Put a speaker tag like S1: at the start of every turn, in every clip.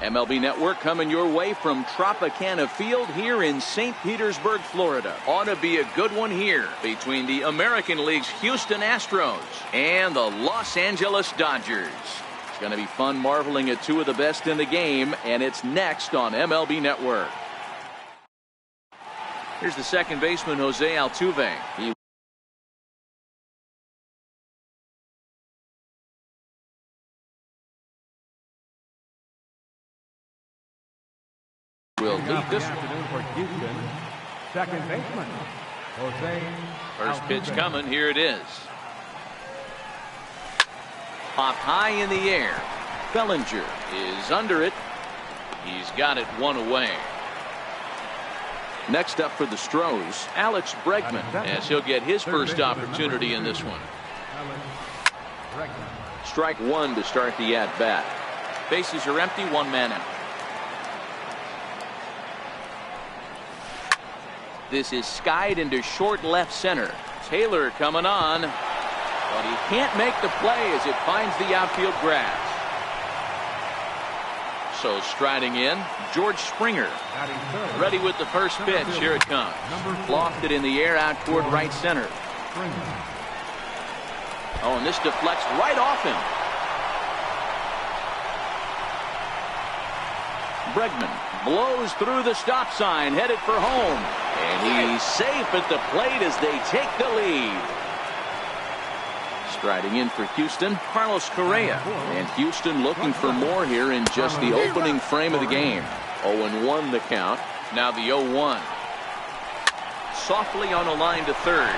S1: MLB Network coming your way from Tropicana Field here in St. Petersburg, Florida. Ought to be a good one here between the American League's Houston Astros and the Los Angeles Dodgers. It's going to be fun marveling at two of the best in the game, and it's next on MLB Network. Here's the second baseman, Jose Altuve. He will lead this
S2: afternoon for Houston. Second baseman, Jose.
S1: First pitch coming. Here it is. Popped high in the air. Bellinger is under it. He's got it one away. Next up for the Stros, Alex Bregman, as he'll get his first opportunity in this one. Strike one to start the at-bat. Bases are empty, one man out. This is skied into short left center. Taylor coming on, but he can't make the play as it finds the outfield grass. So striding in, George Springer. Ready with the first pitch. Here it comes. Lofted in the air out toward right center. Oh, and this deflects right off him. Bregman blows through the stop sign, headed for home. And he's safe at the plate as they take the lead. Striding in for Houston, Carlos Correa. And Houston looking for more here in just the opening frame of the game. 0-1 the count. Now the 0-1. Softly on a line to third.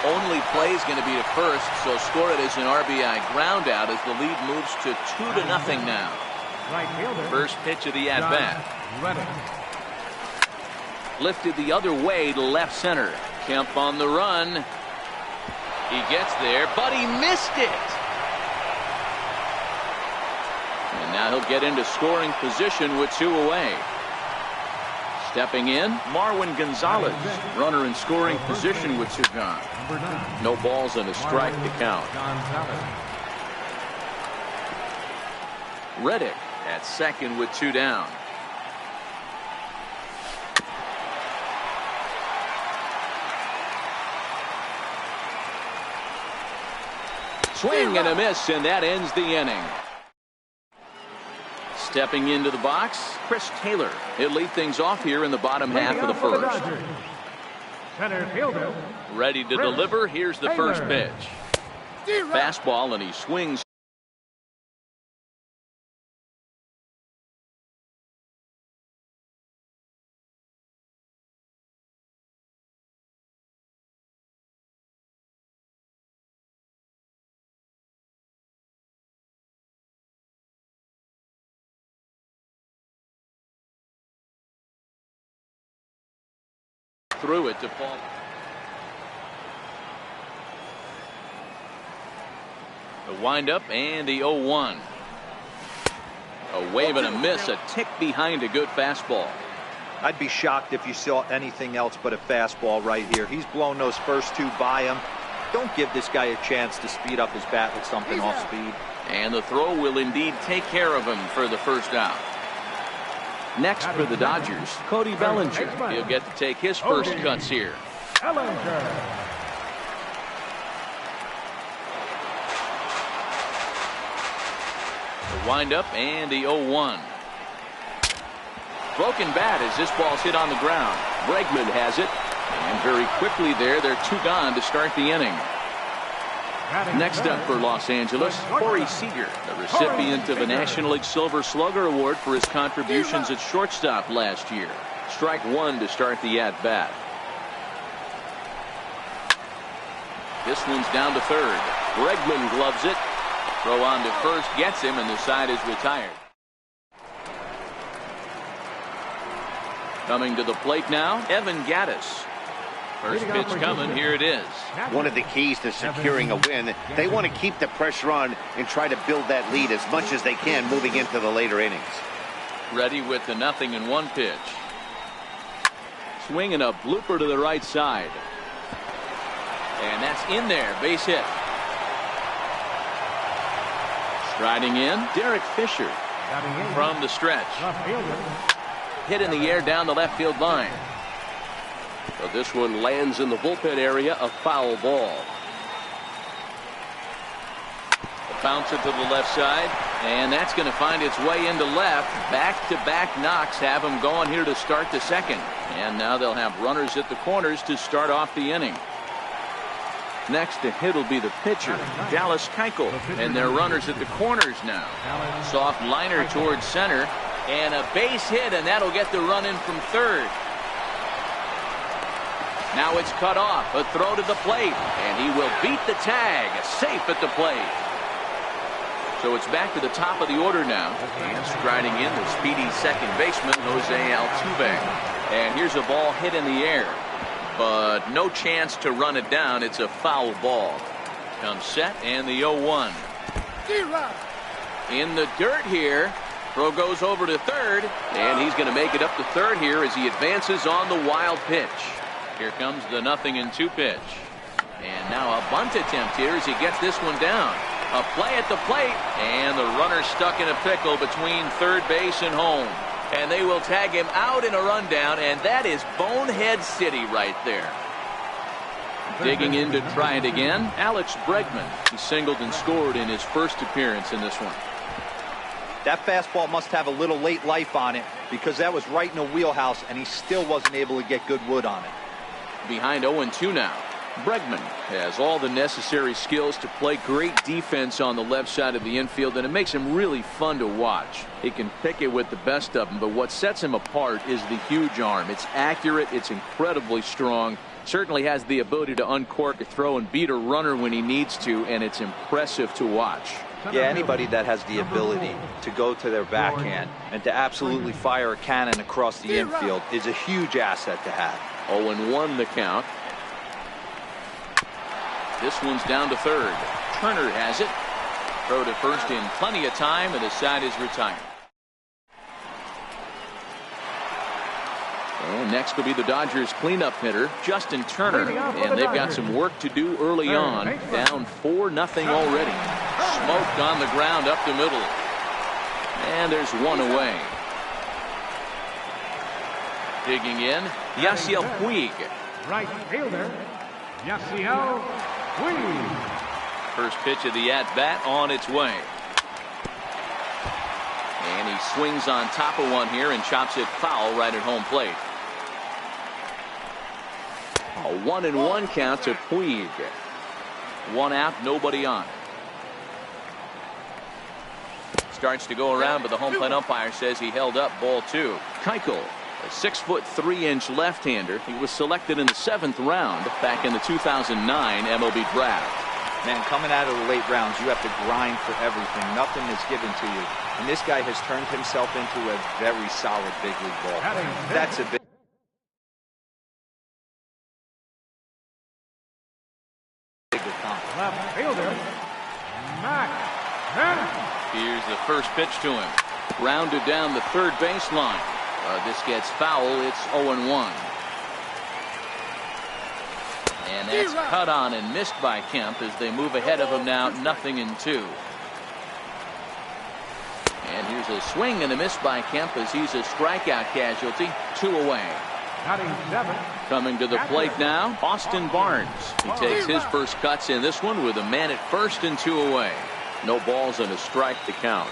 S1: Only play is going to be to first, so score it as an RBI ground out as the lead moves to 2-0 now. First pitch of the at-bat. Lifted the other way to left center. Kemp on the run. He gets there, but he missed it. And now he'll get into scoring position with two away. Stepping in, Marwin Gonzalez. Runner in scoring position with two gone. No balls and a strike to count. Reddick at second with two down. Swing and a miss, and that ends the inning. Stepping into the box, Chris Taylor. He'll lead things off here in the bottom half of the first. Ready to deliver. Here's the first pitch. Fastball, and he swings. Through it to fall. The windup and the 0-1. A wave and a miss, a tick behind a good fastball.
S3: I'd be shocked if you saw anything else but a fastball right here. He's blown those first two by him. Don't give this guy a chance to speed up his bat with something off speed.
S1: And the throw will indeed take care of him for the first out. Next for the Dodgers, Cody Bellinger. He'll get to take his first cuts here. The windup and the 0-1. Broken bat as this ball's hit on the ground. Bregman has it. And very quickly there, they're two gone to start the inning. Next up for Los Angeles, Corey Seager, the recipient of a National League Silver Slugger Award for his contributions at shortstop last year. Strike one to start the at-bat. This one's down to third. Bregman gloves it. Throw on to first gets him, and the side is retired. Coming to the plate now, Evan Gattis. First pitch coming. Here it is.
S4: One of the keys to securing a win, they want to keep the pressure on and try to build that lead as much as they can moving into the later innings.
S1: Ready with the 0-1 pitch. Swinging a blooper to the right side. And that's in there. Base hit. Striding in, Derek Fisher. From the stretch.
S2: Left fielder.
S1: Hit in the air down the left field line.
S5: So this one lands in the bullpen area, a foul ball.
S1: Bounce it to the left side, and that's going to find its way into left. Back-to-back knocks have them going here to start the second. And now they'll have runners at the corners to start off the inning. Next to hit will be the pitcher, Dallas Keuchel, and their runners at the corners now. Soft liner towards center, and a base hit, and that'll get the run in from third. Now it's cut off, a throw to the plate, and he will beat the tag, safe at the plate. So it's back to the top of the order now, and striding in the speedy second baseman, Jose Altuve. And here's a ball hit in the air, but no chance to run it down. It's a foul ball. Comes set, and the 0-1. In the dirt here. Throw goes over to third, and he's going to make it up to third here as he advances on the wild pitch. Here comes the 0-2 pitch. And now a bunt attempt here as he gets this one down. A play at the plate, and the runner stuck in a pickle between third base and home. And they will tag him out in a rundown, and that is Bonehead City right there. Digging in to try it again, Alex Bregman. He singled and scored in his first appearance in this one.
S3: That fastball must have a little late life on it because that was right in the wheelhouse, and he still wasn't able to get good wood on it.
S1: Behind 0-2 now. Bregman has all the necessary skills to play great defense on the left side of the infield, and it makes him really fun to watch. He can pick it with the best of them, but what sets him apart is the huge arm. It's accurate, it's incredibly strong, certainly has the ability to uncork a throw and beat a runner when he needs to, and it's impressive to watch.
S3: Yeah, anybody that has the ability to go to their backhand and to absolutely fire a cannon across the infield is a huge asset to have.
S1: 0-1 the count. This one's down to third. Turner has it. Throw to first in plenty of time, and the side is retired. And next will be the Dodgers cleanup hitter, Justin Turner. And they've got some work to do early on. Down 4-0 already. Smoked on the ground up the middle. And there's one away. Digging in, Yasiel Puig.
S2: Right fielder, Yasiel Puig.
S1: First pitch of the at-bat on its way. And he swings on top of one here and chops it foul right at home plate. A 1-1 count to Puig. One out, nobody on. Starts to go around, but the home plate umpire says he held up ball 2. Keuchel, a 6'3" left-hander. He was selected in the 7th round back in the 2009 MLB draft.
S3: Man, coming out of the late rounds, you have to grind for everything. Nothing is given to you. And this guy has turned himself into a very solid big league ball player. That's a big accomplishment.
S2: Left fielder, Mac.
S1: Here's the first pitch to him. Grounded down the third baseline. This gets foul. It's 0-1. And that's cut on and missed by Kemp as they move ahead of him now 0-2. And here's a swing and a miss by Kemp as he's a strikeout casualty. 2 away. Coming to the plate now, Austin Barnes. He takes his first cuts in this one with a man at first and 2 away. No balls and a strike to count.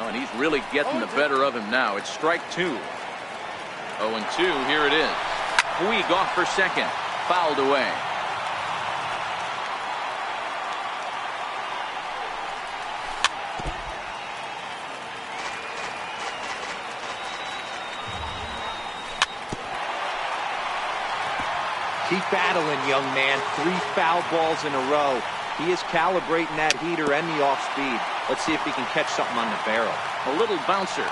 S1: Oh, and he's really getting the better of him now. It's strike 2. 0-2, here it is. Puig off for second. Fouled away.
S3: Keep battling, young man. 3 foul balls in a row. He is calibrating that heater and the off speed. Let's see if he can catch something on the barrel.
S1: A little bouncer.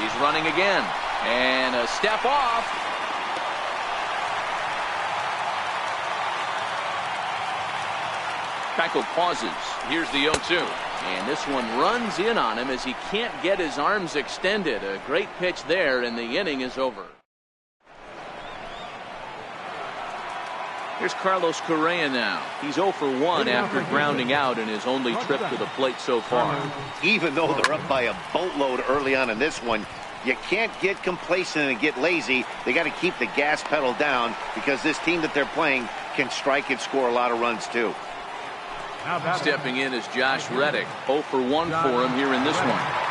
S1: He's running again. And a step off. Keuchel pauses. Here's the 0-2. And this one runs in on him as he can't get his arms extended. A great pitch there, and the inning is over. Here's Carlos Correa now. He's 0 for 1 after grounding out in his only trip to the plate so far.
S4: Even though they're up by a boatload early on in this one, you can't get complacent and get lazy. They got to keep the gas pedal down because this team that they're playing can strike and score a lot of runs too.
S1: Stepping in is Josh Reddick. 0 for 1 for him here in this one.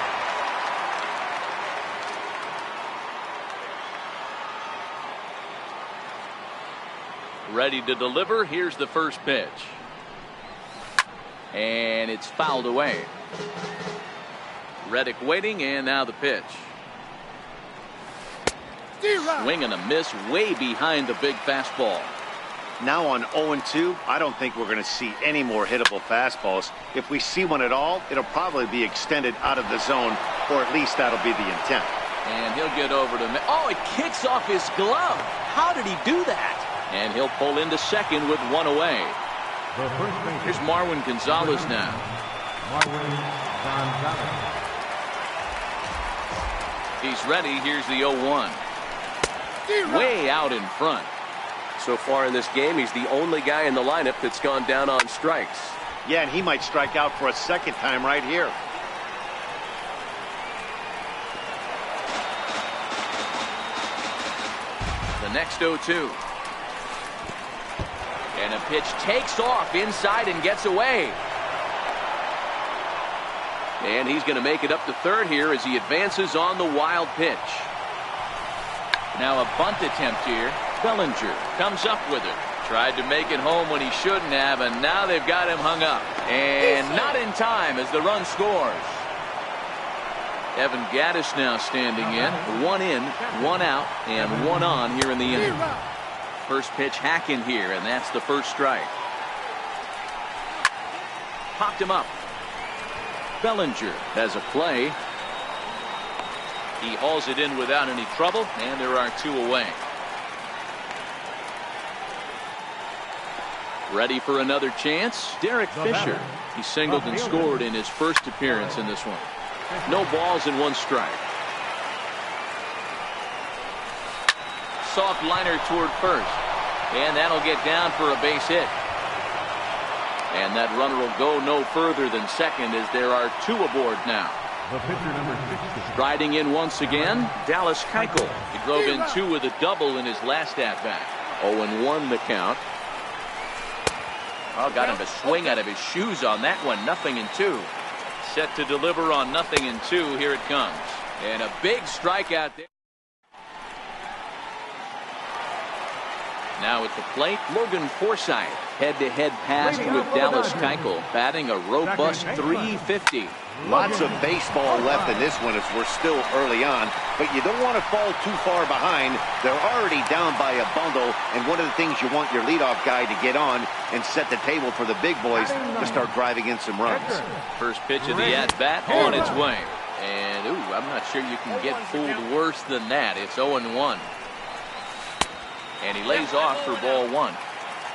S1: Ready to deliver. Here's the first pitch. And it's fouled away. Reddick waiting, and now the pitch. Swing and a miss way behind the big fastball.
S4: Now on 0-2, I don't think we're going to see any more hittable fastballs. If we see one at all, it'll probably be extended out of the zone, or at least that'll be the intent.
S1: And he'll get over to... Oh, it kicks off his glove. How did he do that? And he'll pull into second with one away. Here's Marwin Gonzalez now. He's ready. Here's the 0-1. Way out in front.
S5: So far in this game, he's the only guy in the lineup that's gone down on strikes.
S4: Yeah, and he might strike out for a second time right here.
S1: The next 0-2. And a pitch takes off inside and gets away. And he's going to make it up to third here as he advances on the wild pitch. Now a bunt attempt here. Bellinger comes up with it. Tried to make it home when he shouldn't have, and now they've got him hung up. And not in time as the run scores. Evan Gattis now standing in. 1 in, 1 out, and 1 on here in the inning. First pitch hacking here, and that's the first strike. Popped him up. Bellinger has a play. He hauls it in without any trouble, and there are 2 away. Ready for another chance? Derek Fisher. He singled and scored in his first appearance in this one. No balls and 1 strike. Soft liner toward first. And that'll get down for a base hit. And that runner will go no further than second as there are 2 aboard now. Riding in once again, Dallas Keuchel. He drove in 2 with a double in his last at-bat. 0-1 the count. Oh, got him to swing out of his shoes on that one. 0-2. Set to deliver on 0-2. Here it comes. And a big strikeout there. Now at the plate, Logan Forsythe. Head-to-head pass with Dallas Keuchel, batting a robust .350.
S4: Lots of baseball left in this one as we're still early on, but you don't want to fall too far behind. They're already down by a bundle, and one of the things you want your leadoff guy to get on and set the table for the big boys to start driving in some runs.
S1: First pitch of the at-bat on its way. And, ooh, I'm not sure you can get fooled worse than that. It's 0-1. And he lays off for ball 1.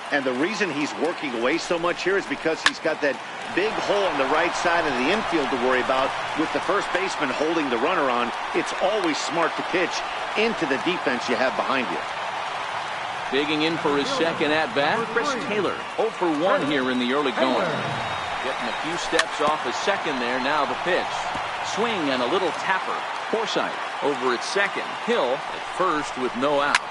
S4: And the reason he's working away so much here is because he's got that big hole on the right side of the infield to worry about. With the first baseman holding the runner on, it's always smart to pitch into the defense you have behind you.
S1: Digging in for his second at-bat, Chris Taylor. 0 for 1 here in the early going. Getting a few steps off a second there. Now the pitch. Swing and a little tapper. Forsythe over at second. Hill at first with no outs.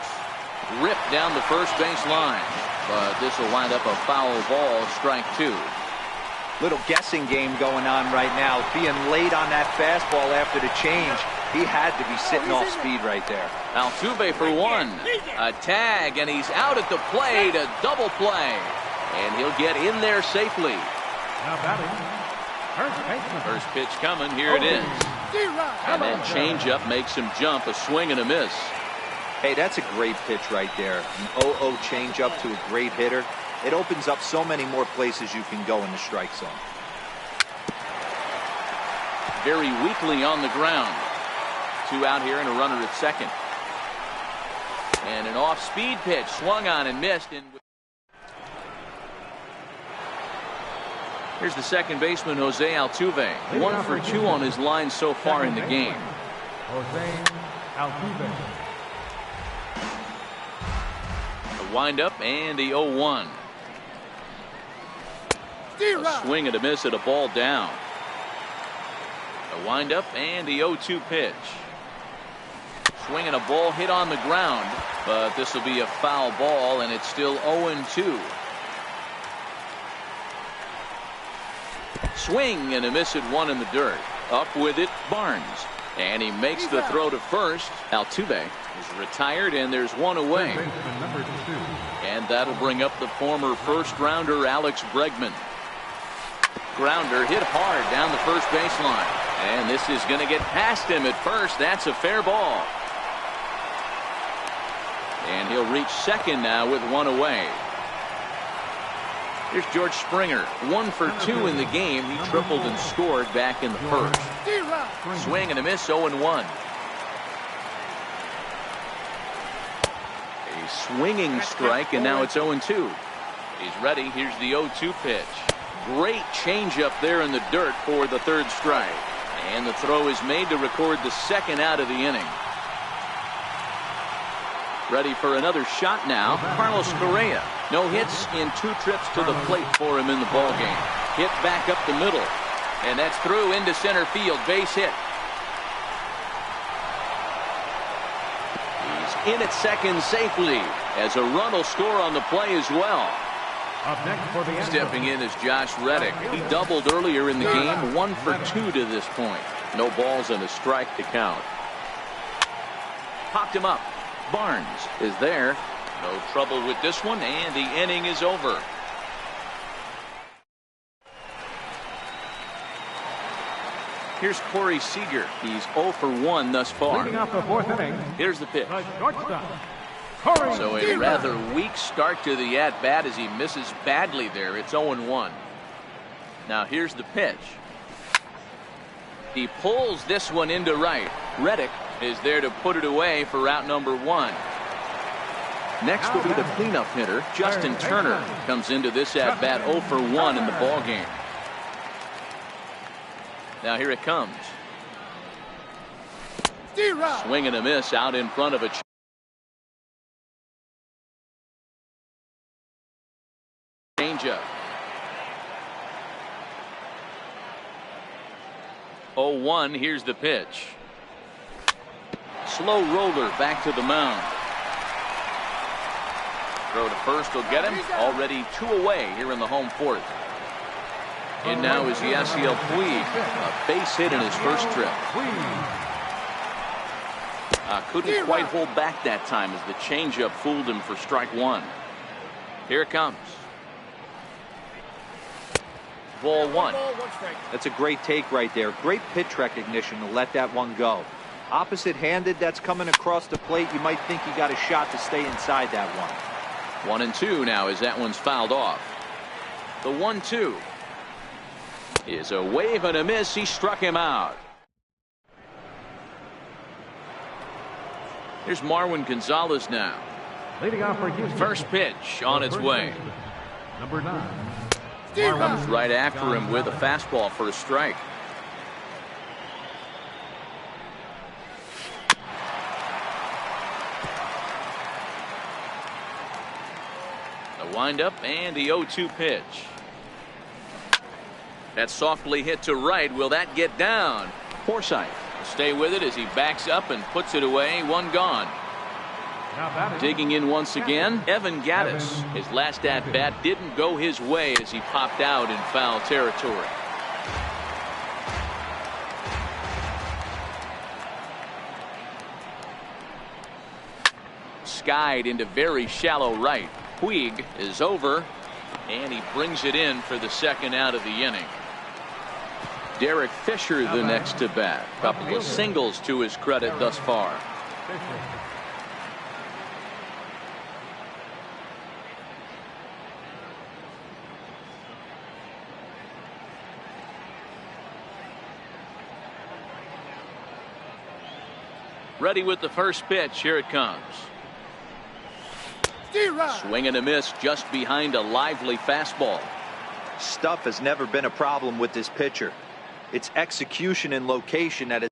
S1: Ripped down the first base line. But this will wind up a foul ball, strike 2.
S3: Little guessing game going on right now. Being late on that fastball after the change. He had to be sitting off speed right there.
S1: Altuve for 1. A tag, and he's out at the plate. A double play. And he'll get in there safely.
S2: Now batting,
S1: First pitch coming. Here it is. And that changeup makes him jump. A swing and a miss.
S3: Hey, that's a great pitch right there. An 0-0 changeup to a great hitter. It opens up so many more places you can go in the strike zone.
S1: Very weakly on the ground. 2 out here and a runner at second. And an off-speed pitch swung on and missed. Here's the second baseman, Jose Altuve. 1 for 2 on his line so far in the game.
S2: Jose Altuve.
S1: windup and the 0-1. A swing and a miss at a ball down. A windup and the 0-2 pitch. Swinging a ball hit on the ground, but this will be a foul ball, and it's still 0-2. Swing and a miss at one in the dirt. Up with it, Barnes. And he makes the throw to first. Altuve is retired, and there's one away. And that'll bring up the former first-rounder Alex Bregman. Grounder hit hard down the first baseline. And this is going to get past him at first. That's a fair ball. And he'll reach second now with one away. Here's George Springer, 1 for 2 in the game. He tripled and scored back in the first. Swing and a miss, 0-1. A swinging strike, and now it's 0-2. He's ready. Here's the 0-2 pitch. Great changeup there in the dirt for the third strike. And the throw is made to record the second out of the inning. Ready for another shot now, Carlos Correa. No hits in 2 trips to the plate for him in the ballgame. Hit back up the middle. And that's through into center field. Base hit. He's in at second safely, as a run will score on the play as well.
S2: Up next for the
S1: Stepping in is Josh Reddick. He doubled earlier in the game, 1 for 2 to this point. No balls and a strike to count. Popped him up. Barnes is there. No trouble with this one, and the inning is over. Here's Corey Seager. He's 0 for 1 thus far.
S2: Leading off the 4th inning.
S1: Here's the pitch.
S2: The shortstop, Corey
S1: So a
S2: Seager.
S1: rather weak start to the at-bat as he misses badly there. It's 0-1. Now here's the pitch. He pulls this one into right. Reddick is there to put it away for out number 1. Next will be the cleanup hitter, Justin Turner. Comes into this at-bat 0 for 1 in the ballgame. Now here it comes. Swing and a miss out in front of a changeup. 0-1. Here's the pitch. Slow roller back to the mound. Throw to first will get him. Already 2 away here in the home 4th. And now is Yasiel Puig. A base hit in his first trip. Couldn't quite hold back that time as the changeup fooled him for strike 1. Here it comes. Ball 1.
S3: That's a great take right there. Great pitch recognition to let that one go. Opposite-handed, that's coming across the plate. You might think he got a shot to stay inside that one.
S1: 1-2 now as that one's fouled off. The 1-2 is a wave and a miss. He struck him out. Here's Marwin Gonzalez now.
S2: Leading off for Houston.
S1: First pitch on its way.
S2: Number 9.
S1: Comes right after him with a fastball for a strike. The windup and the 0-2 pitch. That's softly hit to right. Will that get down? Forsythe will stay with it as he backs up and puts it away. 1 gone. Digging in once again, Evan Gattis. His last at-bat didn't go his way as he popped out in foul territory. Skied into very shallow right. Puig is over, and he brings it in for the second out of the inning. Derek Fisher the next to bat. Couple of singles to his credit thus far. Ready with the first pitch. Here it comes. Swing and a miss just behind a lively fastball.
S3: Stuff has never been a problem with this pitcher. It's execution and location that is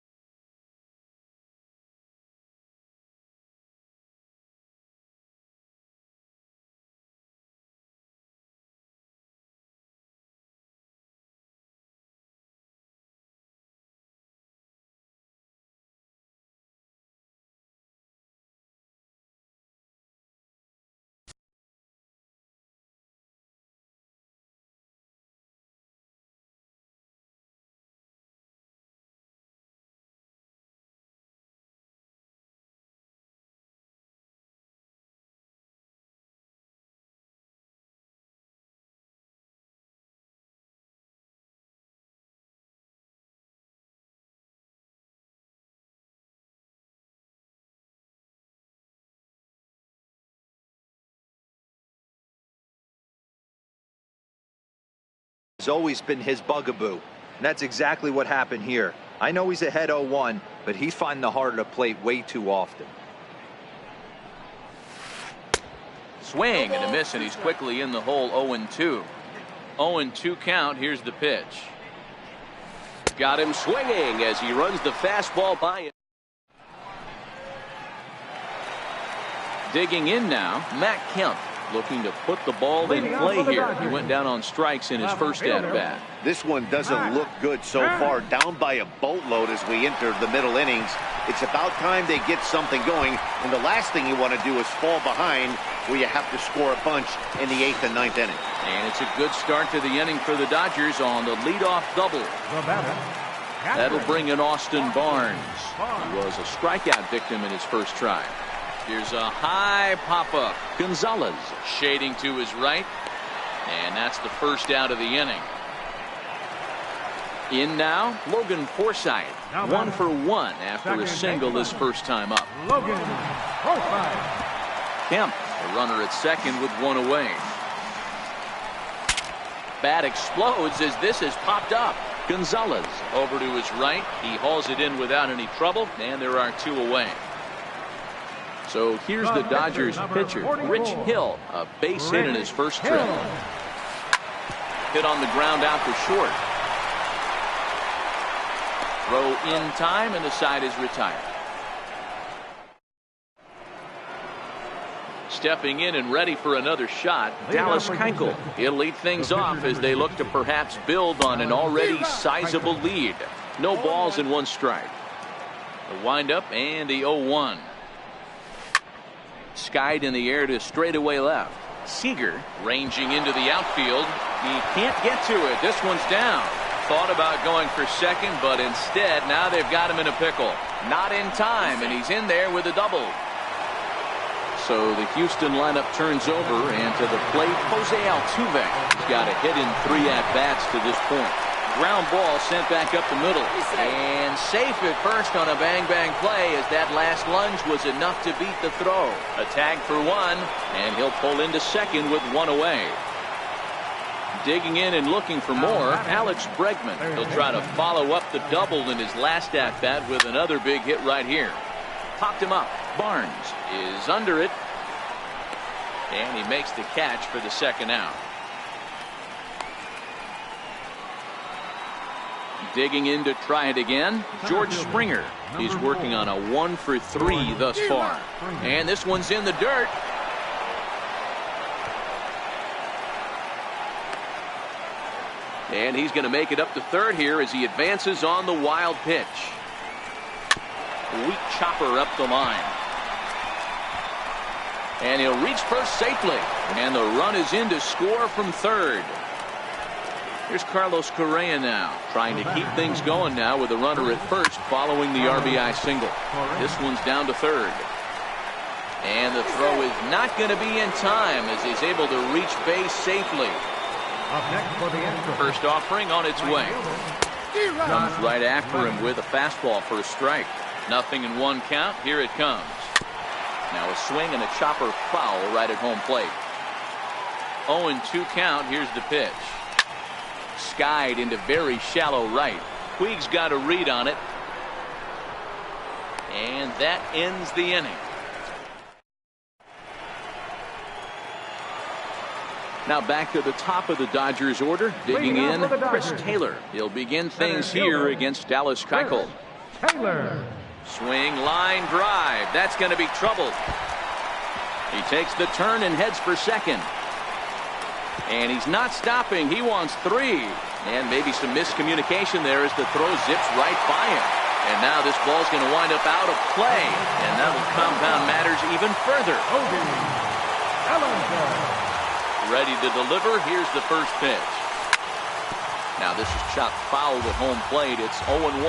S3: It's always been his bugaboo, and that's exactly what happened here. I know he's ahead 0-1, but he's finding the heart of the plate way too often.
S1: Swing and a miss, and he's quickly in the hole. 0-2. 0-2 count. Here's the pitch.
S5: Got him swinging as he runs the fastball by him.
S1: Digging in now, Matt Kemp, looking to put the ball in play here. He went down on strikes in his first at-bat.
S4: This one doesn't look good so far, down by a boatload as we enter the middle innings. It's about time they get something going, and the last thing you want to do is fall behind where you have to score a bunch in the 8th and 9th inning.
S1: And it's a good start to the inning for the Dodgers on the leadoff double. That'll bring in Austin Barnes. He was a strikeout victim in his first try. Here's a high pop-up. Gonzalez shading to his right. And that's the first out of the inning. In now, Logan Forsythe. 1 for 1 after a single his first time up.
S2: Logan Forsythe.
S1: Kemp, a runner at second with 1 away. Bat explodes as this has popped up. Gonzalez over to his right. He hauls it in without any trouble, and there are 2 away. So here's the Dodgers pitcher, Rich Hill, a base hit in his first trip. Hit on the ground out for short. Throw in time, and the side is retired. Stepping in and ready for another shot, Dallas Keuchel. He'll lead things off as they look to perhaps build on an already sizable lead. No balls and 1 strike. The windup and the 0-1. Skied in the air to straightaway left. Seager ranging into the outfield. He can't get to it. This one's down. Thought about going for second, but instead now they've got him in a pickle. Not in time, and he's in there with a double. So the Houston lineup turns over, and to the plate, Jose Altuve. He's got a hit in 3 at-bats to this point. Ground ball sent back up the middle. And safe at first on a bang-bang play as that last lunge was enough to beat the throw. A tag for 1, and he'll pull into second with 1 away. Digging in and looking for more, Alex Bregman. He'll try to follow up the double in his last at-bat with another big hit right here. Popped him up. Barnes is under it, and he makes the catch for the second out. Digging in to try it again, George Springer. He's working on a 1 for 3 thus far. And this one's in the dirt. And he's going to make it up to third here as he advances on the wild pitch. Weak chopper up the line. And he'll reach first safely. And the run is in to score from third. Here's Carlos Correa now, trying to keep things going now with a runner at first following the RBI single. This one's down to third. And the throw is not going to be in time as he's able to reach base safely. First offering on its way. Comes right after him with a fastball for a strike. 0-1 count. Here it comes. Now a swing and a chopper foul right at home plate. 0-2 count. Here's the pitch. Skied into very shallow right. Puig's got a read on it. And that ends the inning. Now back to the top of the Dodgers order. Digging in, Chris Taylor. He'll begin things here against Dallas Keuchel.
S2: Taylor.
S1: Swing, line drive. That's going to be trouble. He takes the turn and heads for second. And he's not stopping. He wants 3. And maybe some miscommunication there as the throw zips right by him. And now this ball's going to wind up out of play. And that'll compound matters even further. Ready to deliver. Here's the first pitch. Now this is chopped foul to home plate. It's 0-1.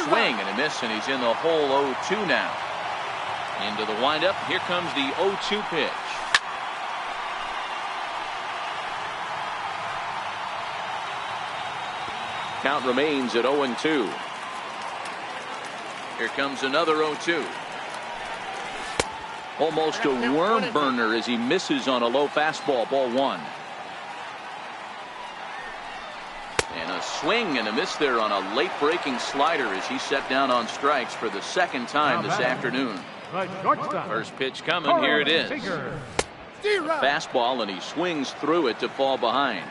S1: Swing and a miss, and he's in the hole. 0-2 now. Into the windup. Here comes the 0-2 pitch. Count remains at 0-2. Here comes another 0-2. Almost a worm burner as he misses on a low fastball, ball one. And a swing and a miss there on a late breaking slider as he set down on strikes for the second time this afternoon. First pitch coming, here it is. A fastball, and he swings through it to fall behind.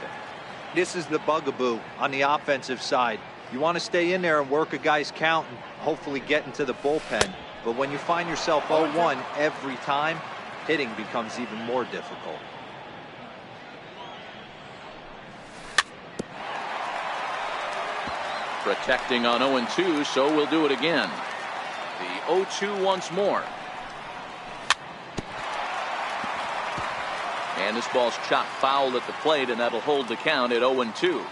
S3: This is the bugaboo on the offensive side. You want to stay in there and work a guy's count and hopefully get into the bullpen. But when you find yourself 0-1 every time, hitting becomes even more difficult.
S1: Protecting on 0-2, so we'll do it again. The 0-2 once more. And this ball's chopped foul at the plate, and that'll hold the count at 0-2.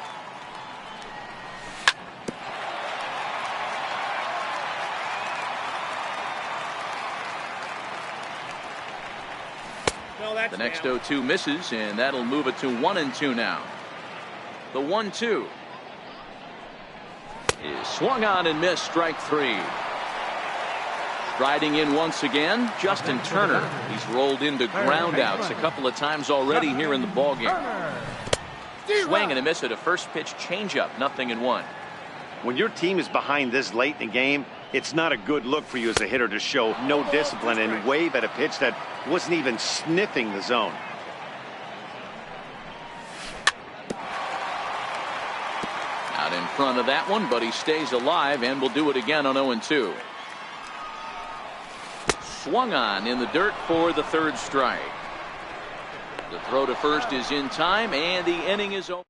S1: The next 0-2 misses, and that'll move it to 1-2 now. The 1-2 is swung on and missed, strike three. Striding in once again, Justin Turner. He's rolled into groundouts a couple of times already here in the ballgame. Swing and a miss at a first pitch changeup, 0-1.
S4: When your team is behind this late in the game, it's not a good look for you as a hitter to show no discipline and wave at a pitch that wasn't even sniffing the zone.
S1: Out in front of that one, but he stays alive and will do it again on 0-2. Swung on in the dirt for the third strike. The throw to first is in time, and the inning is over.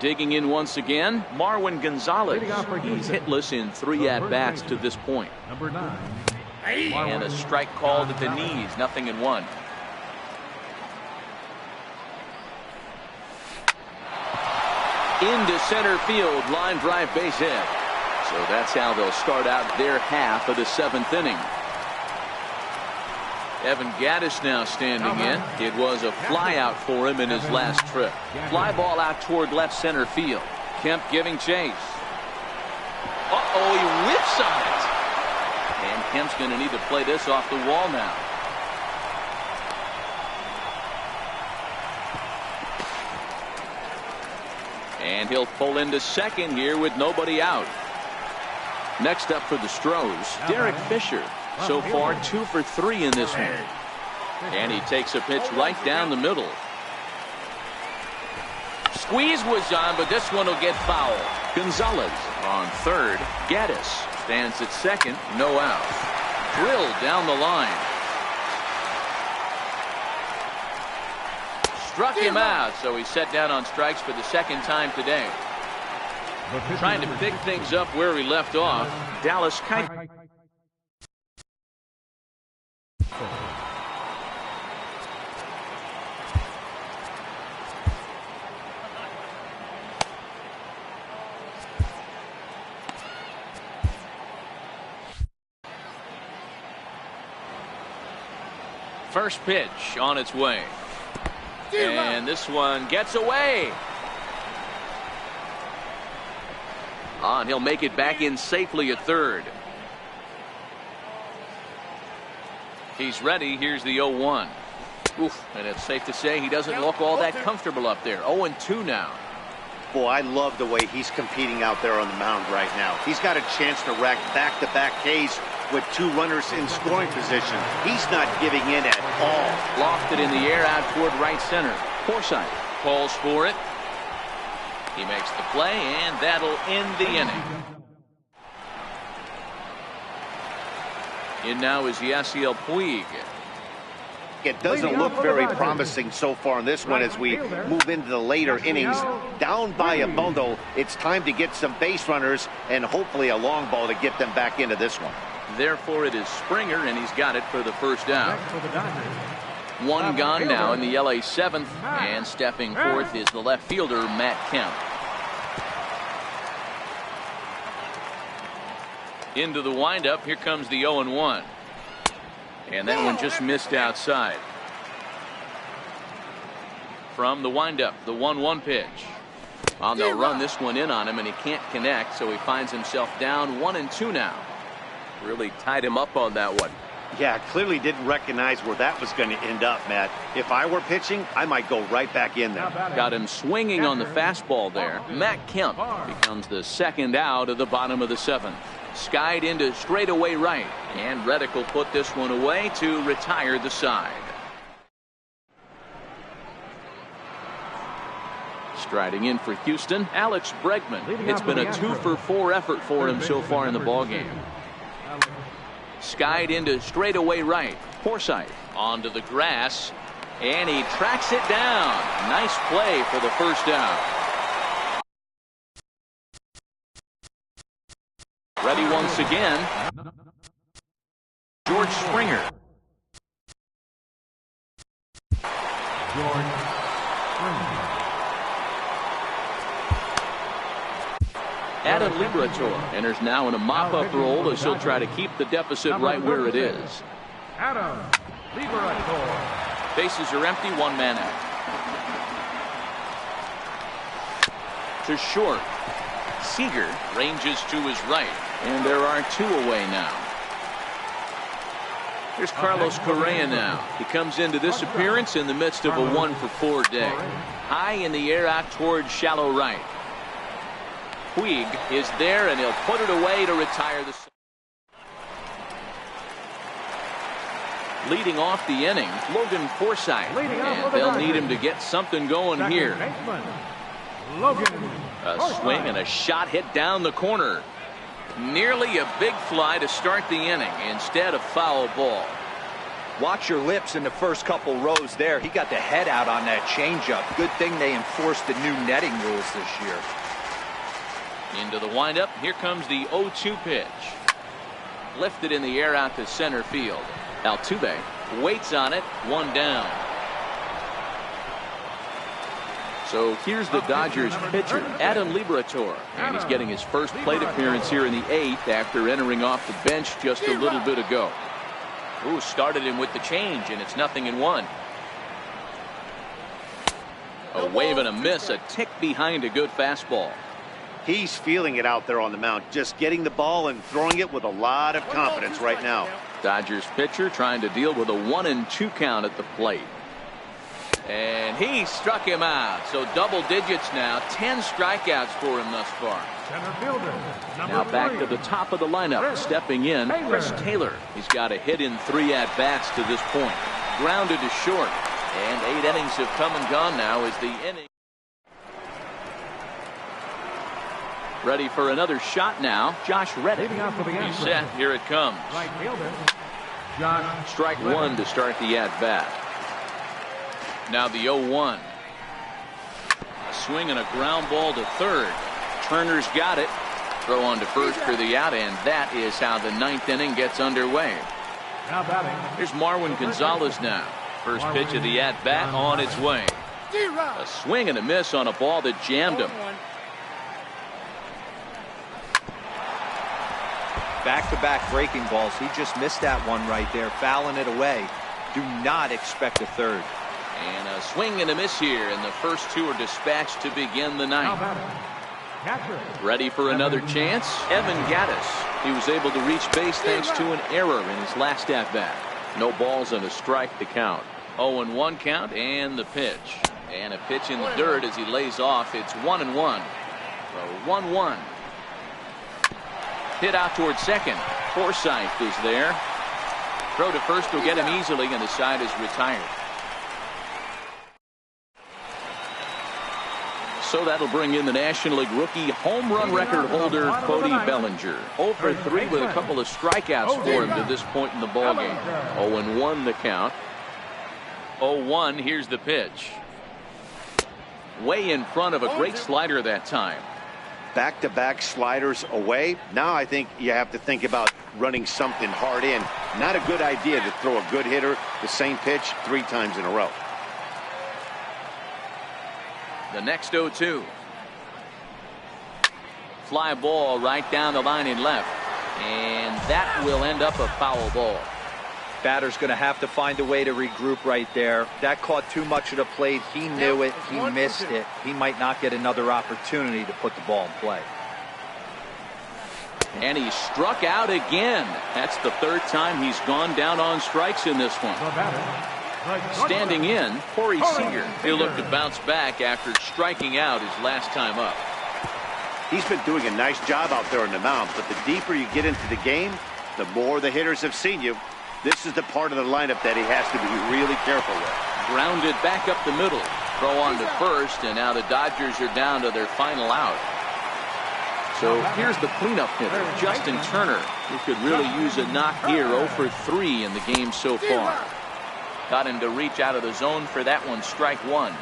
S1: Digging in once again, Marwin Gonzalez. He's hitless in 3 at-bats to this point.
S2: Number 9.
S1: And a strike called at the knees, 0-1. Into center field, line drive, base hit. So that's how they'll start out their half of the 7th inning. Evan Gaddis now standing in. It was a fly out for him in his last trip. Fly ball out toward left center field. Kemp giving chase. Uh-oh, he whiffs on it. And Kemp's going to need to play this off the wall now. And he'll pull into second here with nobody out. Next up for the Stros, Derek Fisher. So far 2 for 3 in this one. And he takes a pitch right down the middle. Squeeze was on, but this one will get foul. Gonzalez on third. Gaddis stands at second. No out. Drilled down the line. Struck him out, so he's set down on strikes for the second time today. Trying to pick things up where he left off. Dallas Keuchel. First pitch on its way. And this one gets away. And he'll make it back in safely at third. He's ready. Here's the 0-1. Oof, and it's safe to say he doesn't look all that comfortable up there. 0-2 now.
S4: Boy, I love the way he's competing out there on the mound right now. He's got a chance to rack back-to-back Ks with 2 runners in scoring position. He's not giving in at all.
S1: Lofted in the air out toward right center. Forsythe calls for it. He makes the play, and that'll end the inning. In now is Yasiel Puig.
S4: It doesn't look very promising so far in this one as we move into the later innings. Down by a bundle, it's time to get some base runners and hopefully a long ball to get them back into this one.
S1: Therefore, it is Springer, and he's got it for the first down. One gone now in the LA 7th, and stepping forth is the left fielder, Matt Kemp. Into the windup, here comes the 0-1. And that one just missed outside. From the windup, the 1-1 pitch. They'll run this one in on him, and he can't connect, so he finds himself down 1-2 now.
S5: Really tied him up on that one.
S4: Yeah, clearly didn't recognize where that was going to end up, Matt. If I were pitching, I might go right back in there.
S1: Got him swinging on the fastball there. Matt Kemp becomes the second out of the bottom of the 7th. Skied into straightaway right, and Reddick will put this one away to retire the side. Striding in for Houston, Alex Bregman. It's been a 2-for-4 effort for him so far in the ballgame. Skied into straightaway right. Forsythe onto the grass, and he tracks it down. Nice play for the first out. Ready once again. George Springer. Adam Liberatore enters now in a mop-up role as he'll try to keep the deficit right where it is.
S2: Adam Liberatore.
S1: Bases are empty, 1 man out. To short. Seager ranges to his right, and there are 2 away now. Here's Carlos Correa now. He comes into this appearance in the midst of a 1-for-4 day. High in the air out towards shallow right. Puig is there, and he'll put it away to retire the. Leading off the inning, Logan Forsythe, and they'll need him to get something going here. A swing and a shot hit down the corner. Nearly a big fly to start the inning instead of foul ball.
S3: Watch your lips in the first couple rows there. He got the head out on that changeup. Good thing they enforced the new netting rules this year.
S1: Into the windup. Here comes the 0-2 pitch. Lifted in the air out to center field. Altuve waits on it. 1 down. So here's the Dodgers pitcher, Adam Liberatore, and he's getting his first plate appearance here in the 8th after entering off the bench just a little bit ago. Ooh, started him with the change, and it's 0-1. A wave and a miss, a tick behind a good fastball.
S4: He's feeling it out there on the mound, just getting the ball and throwing it with a lot of confidence right now.
S1: Dodgers pitcher trying to deal with a 1-2 count at the plate. And he struck him out. So double digits now. 10 strikeouts for him thus far.
S2: Center fielder,
S1: Now back to the top of the lineup. Stepping in, Chris Taylor. He's got a hit in 3 at-bats to this point. Grounded to short. And 8 innings have come and gone now as the inning. Ready for another shot now. Josh Reddick. He's set. Here it comes.
S2: right fielder, Josh
S1: Strike 1 to start the at-bat. Now the 0-1. A swing and a ground ball to third. Turner's got it. Throw on to first for the out, and that is how the 9th inning gets underway.
S2: now batting.
S1: Here's Marwin Gonzalez now. First pitch of the at-bat on its way. A swing and a miss on a ball that jammed him.
S3: Back-to-back breaking balls. He just missed that one right there, fouling it away. Do not expect a third.
S1: And a swing and a miss here, and the first 2 are dispatched to begin the
S2: Now
S1: 9th.
S2: batting. Catcher.
S1: Ready for another chance. Evan Gattis. He was able to reach base thanks to an error in his last at-bat. No balls and a strike to count. 0-1 count, and the pitch. And a pitch in the dirt as he lays off. It's 1-1. So 1-1. Hit out towards second. Forsythe is there. Throw to first will get him easily, and the side is retired. So that'll bring in the National League rookie home run record holder Cody Bellinger. 0 for 3 with a couple of strikeouts for him to this point in the ballgame. 0-1 the count. 0-1. Here's the pitch. Way in front of a great slider that time.
S4: Back-to-back sliders away. Now I think you have to think about running something hard in. Not a good idea to throw a good hitter the same pitch 3 times in a row.
S1: The next 0-2. Fly ball right down the line in left. And that will end up a foul ball.
S3: Batter's going to have to find a way to regroup right there. That caught too much of the plate. He knew it. He missed it. He might not get another opportunity to put the ball in play.
S1: And he struck out again. That's the third time he's gone down on strikes in this one. Standing in, Corey Seager. He'll look to bounce back after striking out his last time up.
S4: He's been doing a nice job out there on the mound, but the deeper you get into the game, the more the hitters have seen you. This is the part of the lineup that he has to be really careful with.
S1: Grounded back up the middle. Throw on to first, and now the Dodgers are down to their final out. So here's the cleanup hitter, Justin Turner, who could really use a knock here. 0 for 3 in the game so far. Got him to reach out of the zone for that one. Strike one.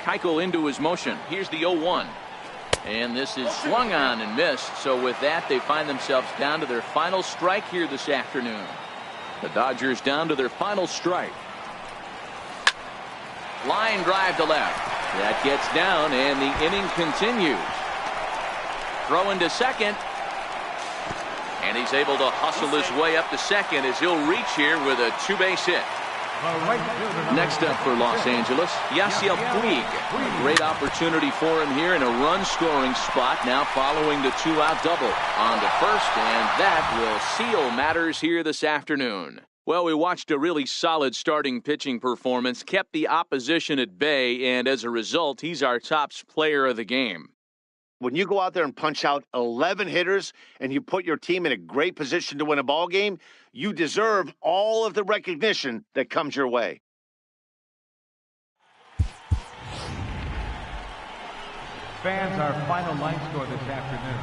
S1: Keuchel into his motion. Here's the 0-1. And this is swung on and missed. So with that, they find themselves down to their final strike here this afternoon. The Dodgers down to their final strike. Line drive to left. That gets down, and the inning continues. Throw into second. And he's able to hustle his way up to second as he'll reach here with a two-base hit. Next up for Los Angeles, Yasiel Puig. A great opportunity for him here in a run-scoring spot, now following the two-out double. On to first, and that will seal matters here this afternoon. Well, we watched a really solid starting pitching performance, kept the opposition at bay, and as a result, he's our top player of the game.
S4: When you go out there and punch out 11 hitters and you put your team in a great position to win a ball game, you deserve all of the recognition that comes your way.
S2: Fans, our final line score this afternoon.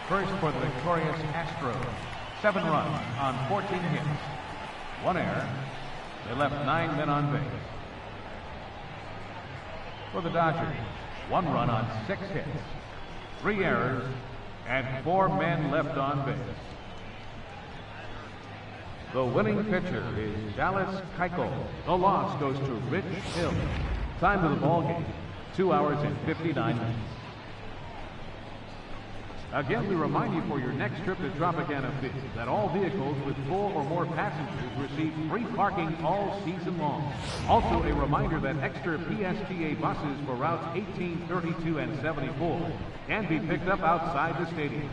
S2: First for the victorious Astros, 7 runs on 14 hits. 1 error. They left 9 men on base. For the Dodgers, 1 run on 6 hits. 3 errors, and 4 men left on base. The winning pitcher is Dallas Keuchel. The loss goes to Rich Hill. Time of the ball game, 2 hours and 59 minutes. Again, we remind you for your next trip to Tropicana Field that all vehicles with 4 or more passengers receive free parking all season long. Also, a reminder that extra PSTA buses for routes 18, 32, and 74 can be picked up outside the stadium.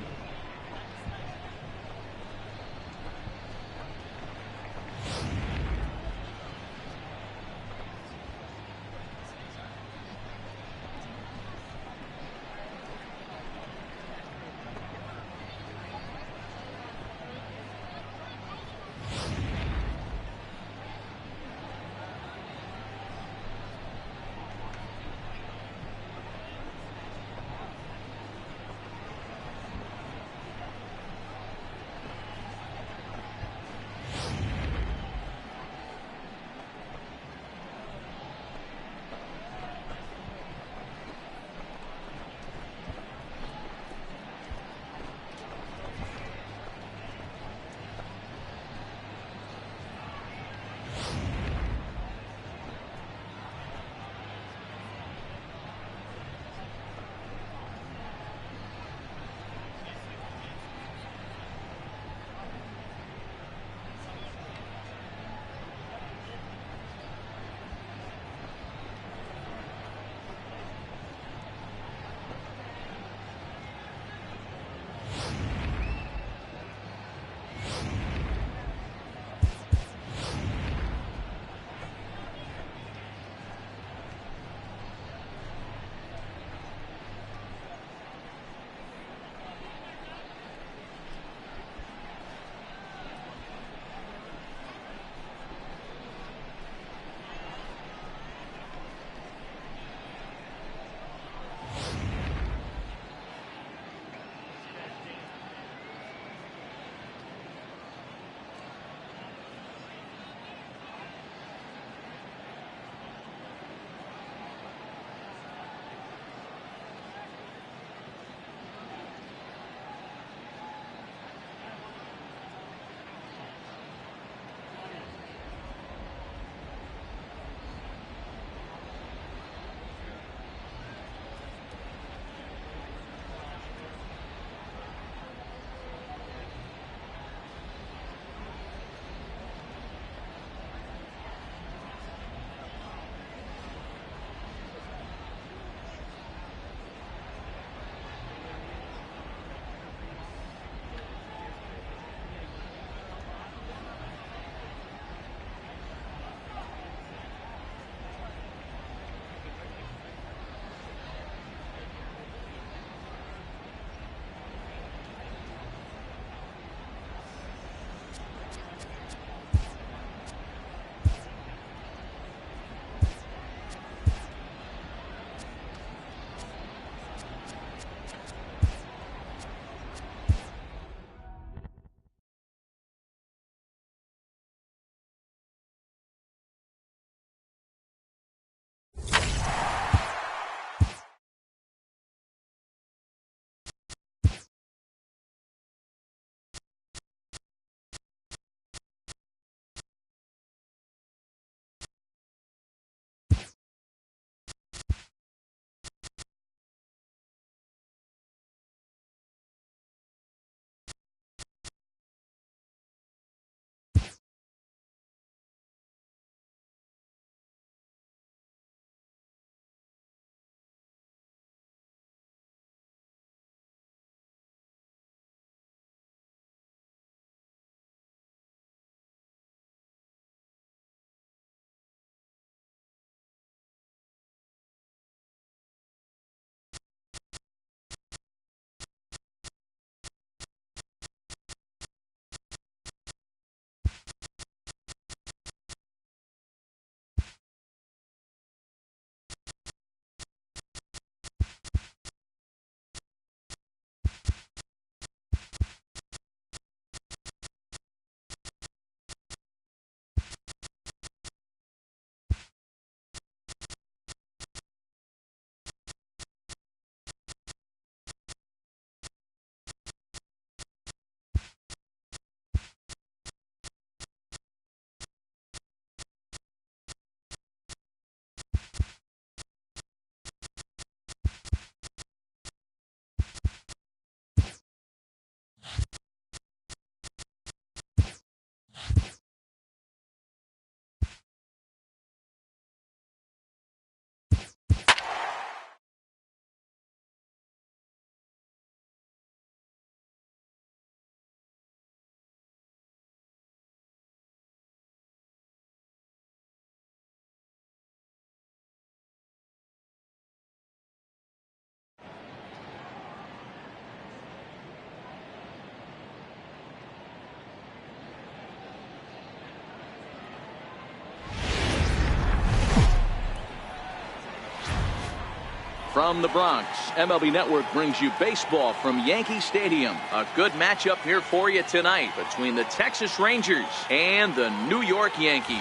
S1: From the Bronx, MLB Network brings you baseball from Yankee Stadium. A good matchup here for you tonight between the Texas Rangers and the New York Yankees.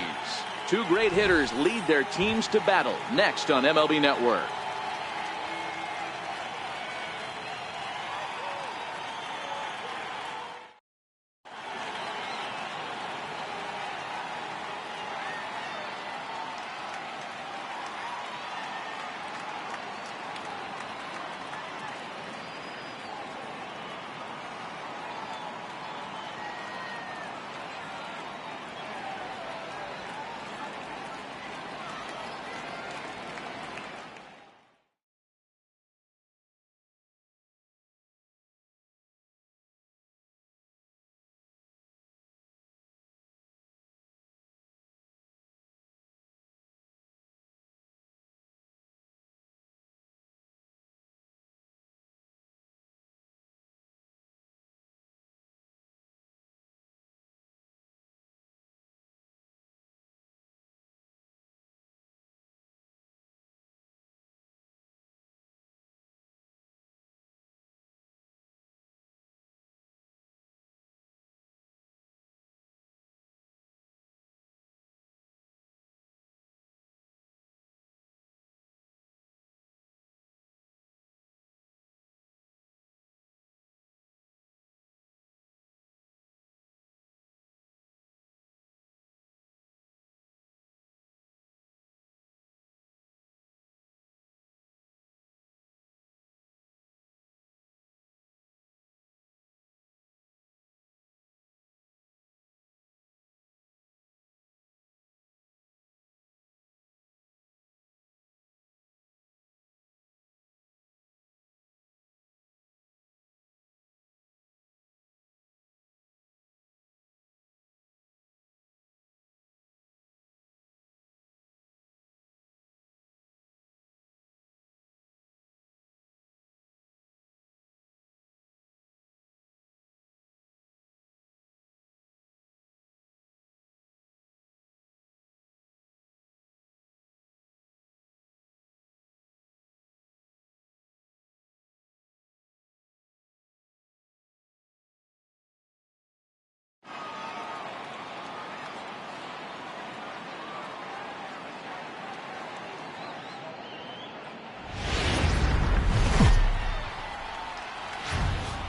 S1: Two great hitters lead their teams to battle next on MLB Network.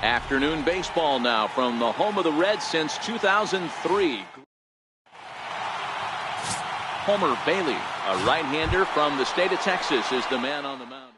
S1: Afternoon baseball now from the home of the Reds since 2003. Homer Bailey, a right-hander from the state of Texas, is the man on the mound.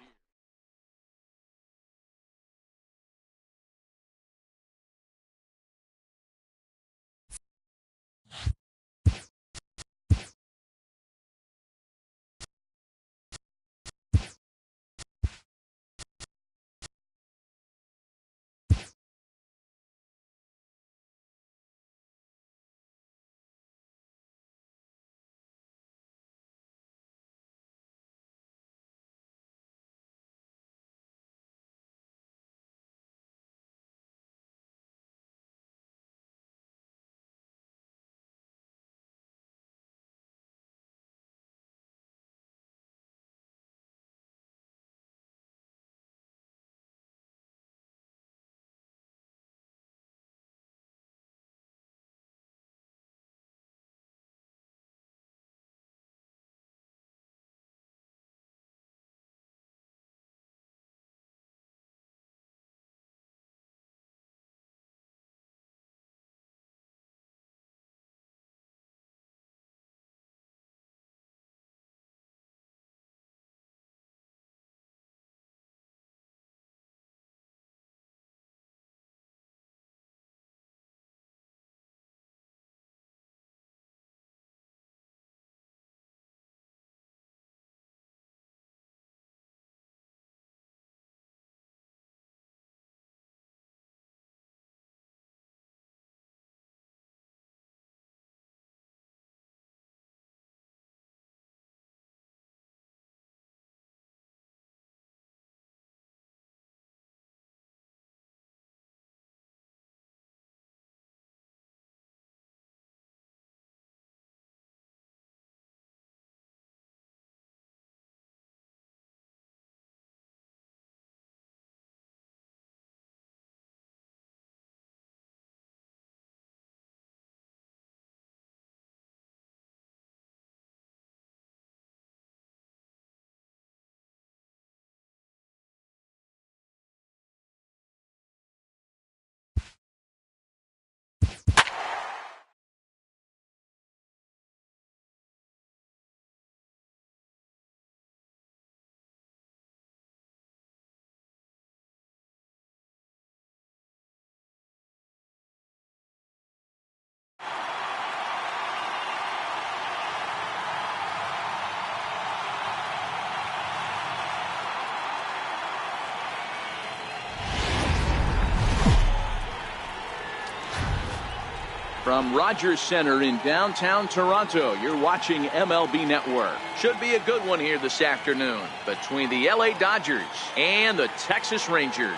S1: From Rogers Center in downtown Toronto, you're watching MLB Network. Should be a good one here this afternoon between the LA Dodgers and the Texas Rangers.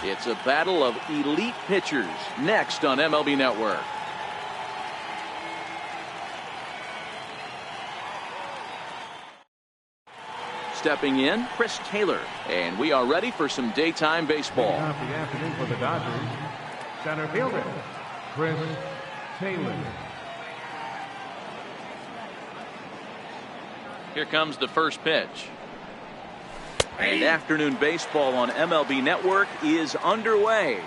S1: It's a battle of elite pitchers next on MLB Network. Stepping in, Chris Taylor. And we are ready for some daytime baseball.
S2: Kicking off the afternoon for the Dodgers, center fielder, Chris Taylor.
S1: Here comes the first pitch. And afternoon baseball on MLB Network is underway.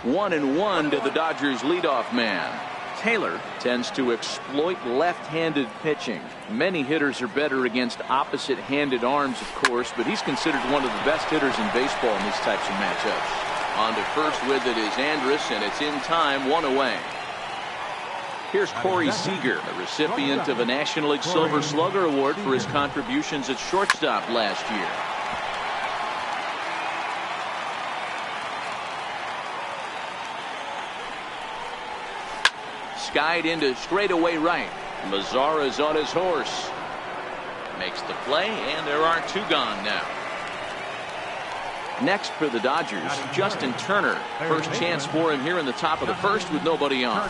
S1: One and one to the Dodgers leadoff man. Taylor tends to exploit left-handed pitching. Many hitters are better against opposite-handed arms, of course, but he's considered one of the best hitters in baseball in these types of matchups. On to first with it is Andrus, and it's in time, 1 away. Here's Corey Seager, the recipient of a National League Silver Slugger Award for his contributions at shortstop last year. Skied into straightaway right. Mazara's on his horse. Makes the play, and there are 2 gone now. Next for the Dodgers, Justin Turner. First chance for him here in the top of the first with nobody on.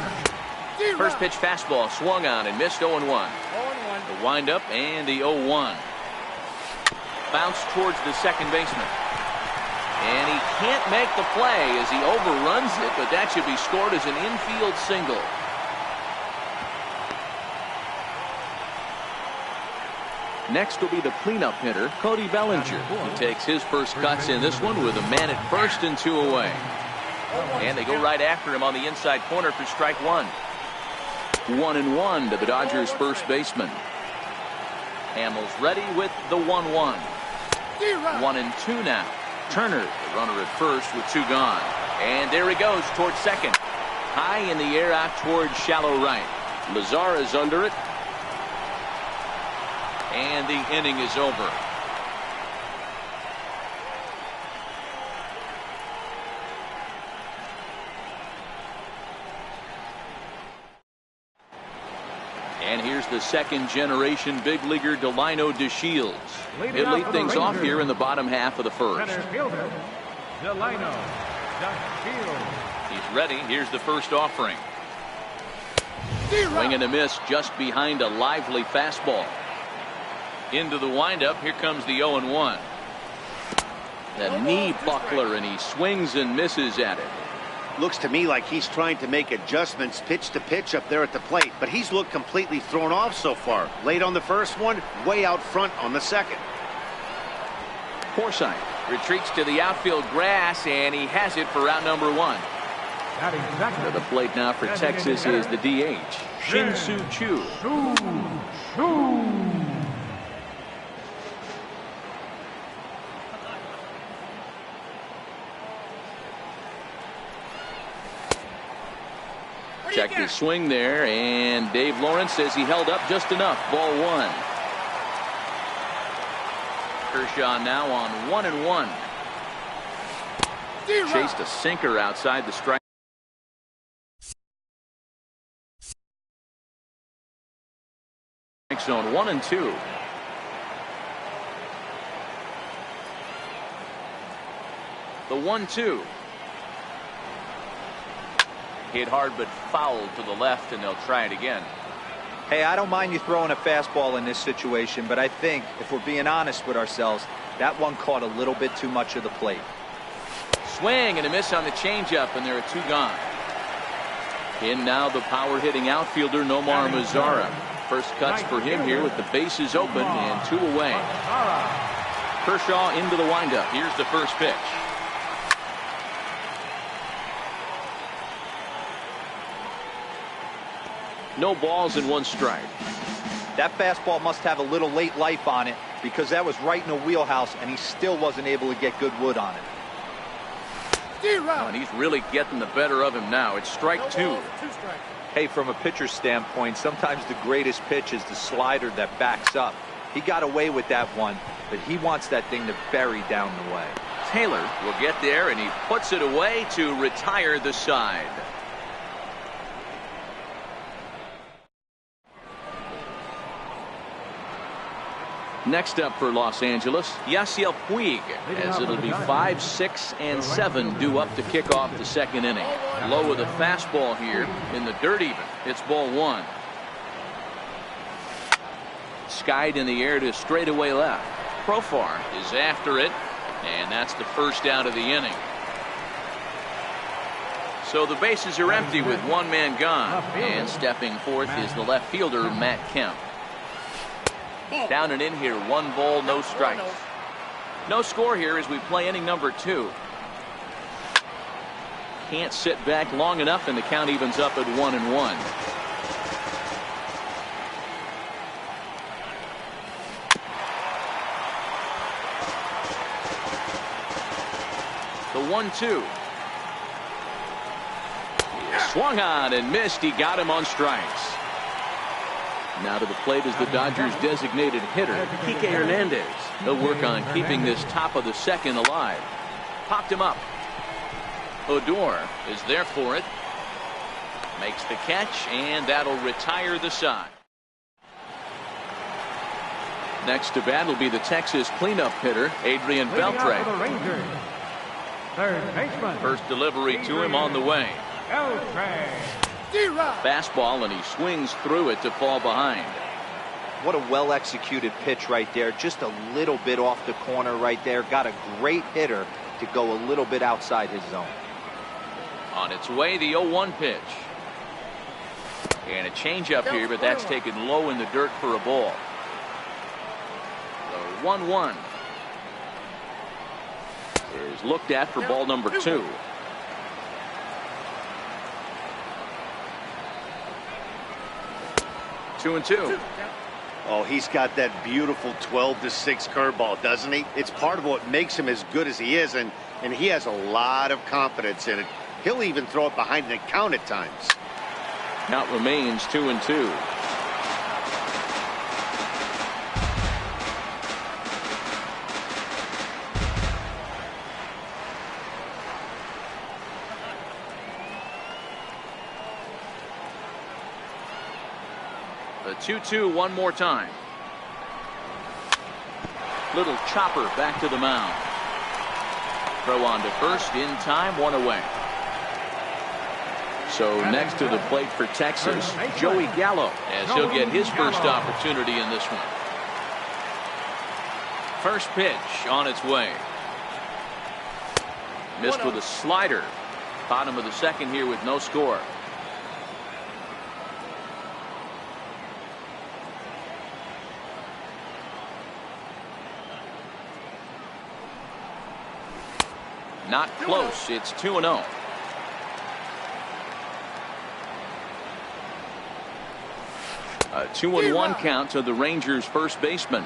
S1: First pitch fastball swung on and missed 0-1. The windup and the 0-1. Bounce towards the second baseman. And he can't make the play as he overruns it, but that should be scored as an infield single. Next will be the cleanup hitter, Cody Bellinger. He takes his first cuts in this one with a man at first and 2 away. And they go right after him on the inside corner for strike 1. 1-1 to the Dodgers first baseman. Hamels ready with the 1-1. 1-2 now. Turner, the runner at first with 2 gone. And there he goes towards second. High in the air out towards shallow right. Mazara's under it. And the inning is over. And here's the second-generation big leaguer Delino DeShields. He'll lead things off here in the bottom half of the first.
S2: Center fielder, Delino DeShields.
S1: He's ready. Here's the first offering. Swing and a miss just behind a lively fastball. Into the windup. Here comes the 0-1. The knee buckler, and he swings and misses at it.
S4: Looks to me like he's trying to make adjustments pitch to pitch up there at the plate, but he's looked completely thrown off so far. Late on the first one, way out front on the second.
S1: Forsythe retreats to the outfield grass, and he has it for out number 1. To the plate now for Texas is the DH, Shin-Soo Choo. Check his swing there, and Dave Lawrence says he held up just enough. Ball 1. Kershaw now on 1-1. Chased a sinker outside the strike zone. 1-2. The 1-2. Hit hard but fouled to the left, and they'll try it again.
S3: Hey, I don't mind you throwing a fastball in this situation, but I think if we're being honest with ourselves, that one caught a little bit too much of the plate.
S1: Swing and a miss on the changeup, and there are 2 gone. In now the power-hitting outfielder Nomar Mazara. First cuts for him here with the bases open and 2 away. Kershaw into the windup. Here's the first pitch. No balls and 1 strike.
S3: That fastball must have a little late life on it, because that was right in the wheelhouse, and he still wasn't able to get good wood on it.
S1: Oh, and he's really getting the better of him now. It's strike 2.
S3: Hey, from a pitcher's standpoint, sometimes the greatest pitch is the slider that backs up. He got away with that one, but he wants that thing to bury down the way.
S1: Taylor will get there, and he puts it away to retire the side. Next up for Los Angeles, Yasiel Puig, as it'll be 5, 6, and 7 due up to kick off the second inning. Low with a fastball here in the dirt even. It's ball 1. Skied in the air to straightaway left. Profar is after it, and that's the first out of the inning. So the bases are empty with one man gone, and stepping forth is the left fielder, Matt Kemp. Down and in here, 1 ball, no strikes. No score here as we play inning number 2. Can't sit back long enough, and the count evens up at 1-1. The 1-2. Swung on and missed. He got him on strikes. Now to the plate is the Dodgers' designated hitter, Kike Hernandez. He'll work on keeping this top of the second alive. Popped him up. Odor is there for it. Makes the catch, and that'll retire the side. Next to bat will be the Texas cleanup hitter, Adrian Beltre.
S2: Third baseman.
S1: First delivery to him on the way. Fastball, and he swings through it to fall behind.
S3: What a well-executed pitch right there. Just a little bit off the corner right there. Got a great hitter to go a little bit outside his zone.
S1: On its way, the 0-1 pitch. And a changeup here, but that's taken low in the dirt for a ball. The 1-1 is looked at for ball number 2. Two and 2.
S4: Oh, he's got that beautiful 12-6 curveball, doesn't he? It's part of what makes him as good as he is, and he has a lot of confidence in it. He'll even throw it behind the count at times.
S1: Count remains 2-2. The 2-2 one more time. Little chopper back to the mound. Throw on to first in time, 1 away. So next to the plate for Texas, Joey Gallo, as he'll get his first opportunity in this one. First pitch on its way. Missed with a slider. Bottom of the second here with no score. Not close. It's 2-0. A 2-1 count to the Rangers' first baseman.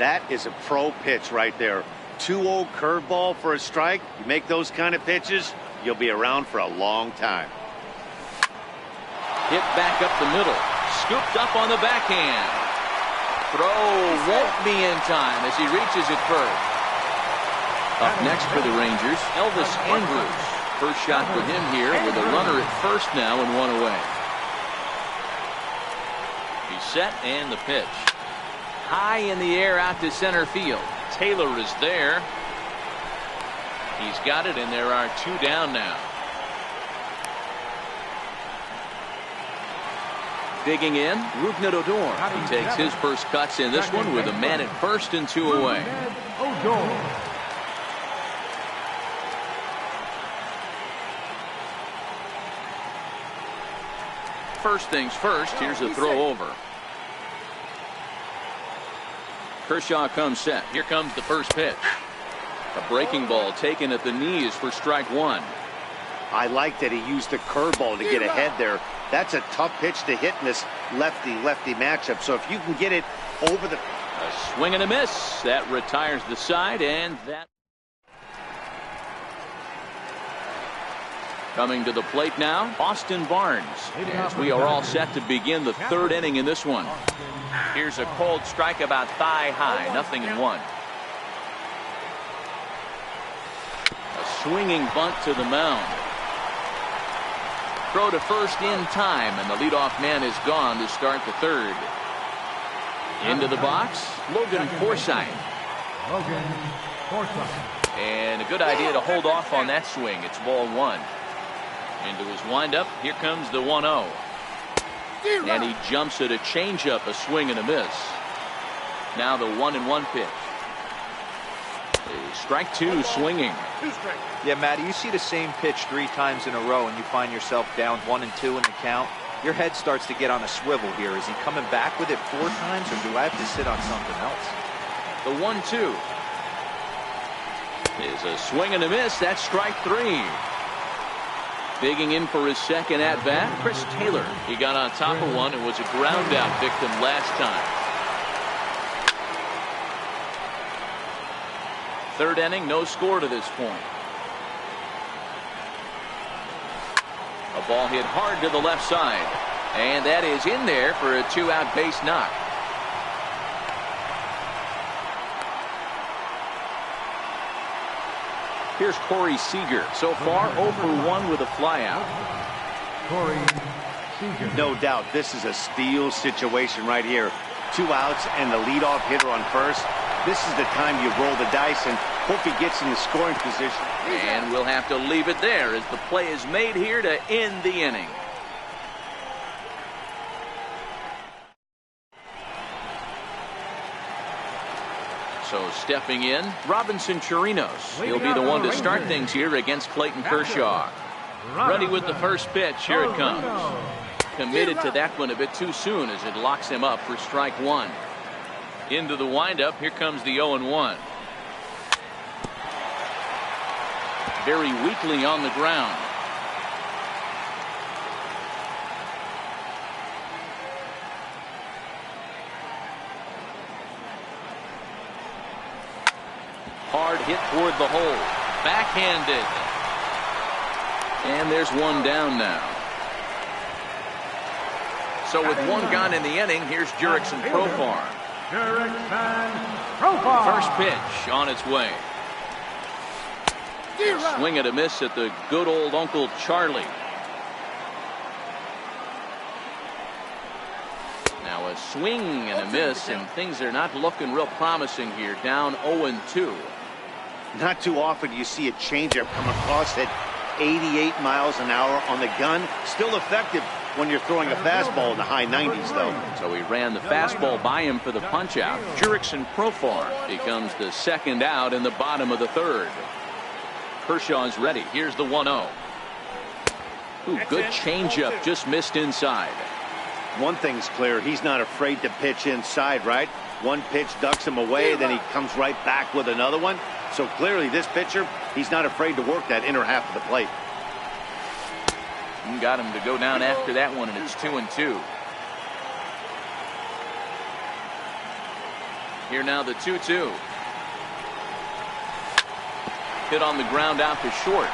S4: That is a pro pitch right there. 2-0 curveball for a strike. You make those kind of pitches, you'll be around for a long time.
S1: Hit back up the middle. Scooped up on the backhand. Throw won't be in time as he reaches it first. Up next for the Rangers, Elvis Andrus. First shot for him here with a runner at first now and 1 away. He's set and the pitch. High in the air out to center field. Taylor is there. He's got it, and there are 2 down now. Digging in, Rougned Odor. He takes his first cuts in this one with a man at first and 2 away. First things first, here's a throw over. Kershaw comes set. Here comes the first pitch. A breaking ball taken at the knees for strike 1.
S4: I like that he used the curveball to get ahead there. That's a tough pitch to hit in this lefty-lefty matchup. So if you can get it over the...
S1: A swing and a miss. That retires the side, and that... Coming to the plate now, Austin Barnes, as we are all set to begin the 3rd inning in this one. Here's a cold strike about thigh high, 0-1. swinging bunt to the mound. Throw to first in time, and the leadoff man is gone to start the third. Into the box, Logan Forsythe. And a good idea to hold off on that swing. It's ball one. Into his windup, here comes the 1-0. And he jumps at a changeup, a swing and a miss. Now the 1-1 pitch. Strike two, swinging.
S3: Yeah, Matty, you see the same pitch 3 times in a row and you find yourself down 1-2 in the count. Your head starts to get on a swivel here. Is he coming back with it 4 times, or do I have to sit on something else?
S1: The 1-2 is a swing and a miss. That's strike 3. Digging in for his second at-bat, Chris Taylor. He got on top of one and was a ground-out victim last time. Third inning, no score to this point. A ball hit hard to the left side, and that is in there for a 2-out base knock. Here's Corey Seager. So far, 0 for 1 with a flyout.
S2: Corey Seager.
S4: No doubt, this is a steal situation right here. 2 outs and the leadoff hitter on first. This is the time you roll the dice and hope he gets in the scoring position.
S1: And we'll have to leave it there as the play is made here to end the inning. So stepping in, Robinson Chirinos. He'll be the one to start things here against Clayton Kershaw. Ready with the first pitch. Here it comes. Committed to that one a bit too soon as it locks him up for strike 1. Into the windup. Here comes the 0-1. Very weakly on the ground. Hard hit toward the hole. Backhanded. And there's one down now. So with one gone in the inning, here's Jurickson Profar. First pitch on its way. Swing and a miss at the good old Uncle Charlie. Now a swing and a miss, and things are not looking real promising here. Down 0-2.
S4: Not too often you see a changeup come across at 88 miles an hour on the gun. Still effective when you're throwing a fastball in the high 90s, though.
S1: So he ran the fastball by him for the punch-out. Jurickson Profar becomes the second out in the bottom of the third. Kershaw's ready. Here's the 1-0. Ooh, good changeup, just missed inside.
S4: One thing's clear, he's not afraid to pitch inside, right? One pitch ducks him away, then he comes right back with another one. So clearly this pitcher, he's not afraid to work that inner half of the plate.
S1: Got him to go down after that one, and it's 2-2. Here now the 2-2. Hit on the ground out to short.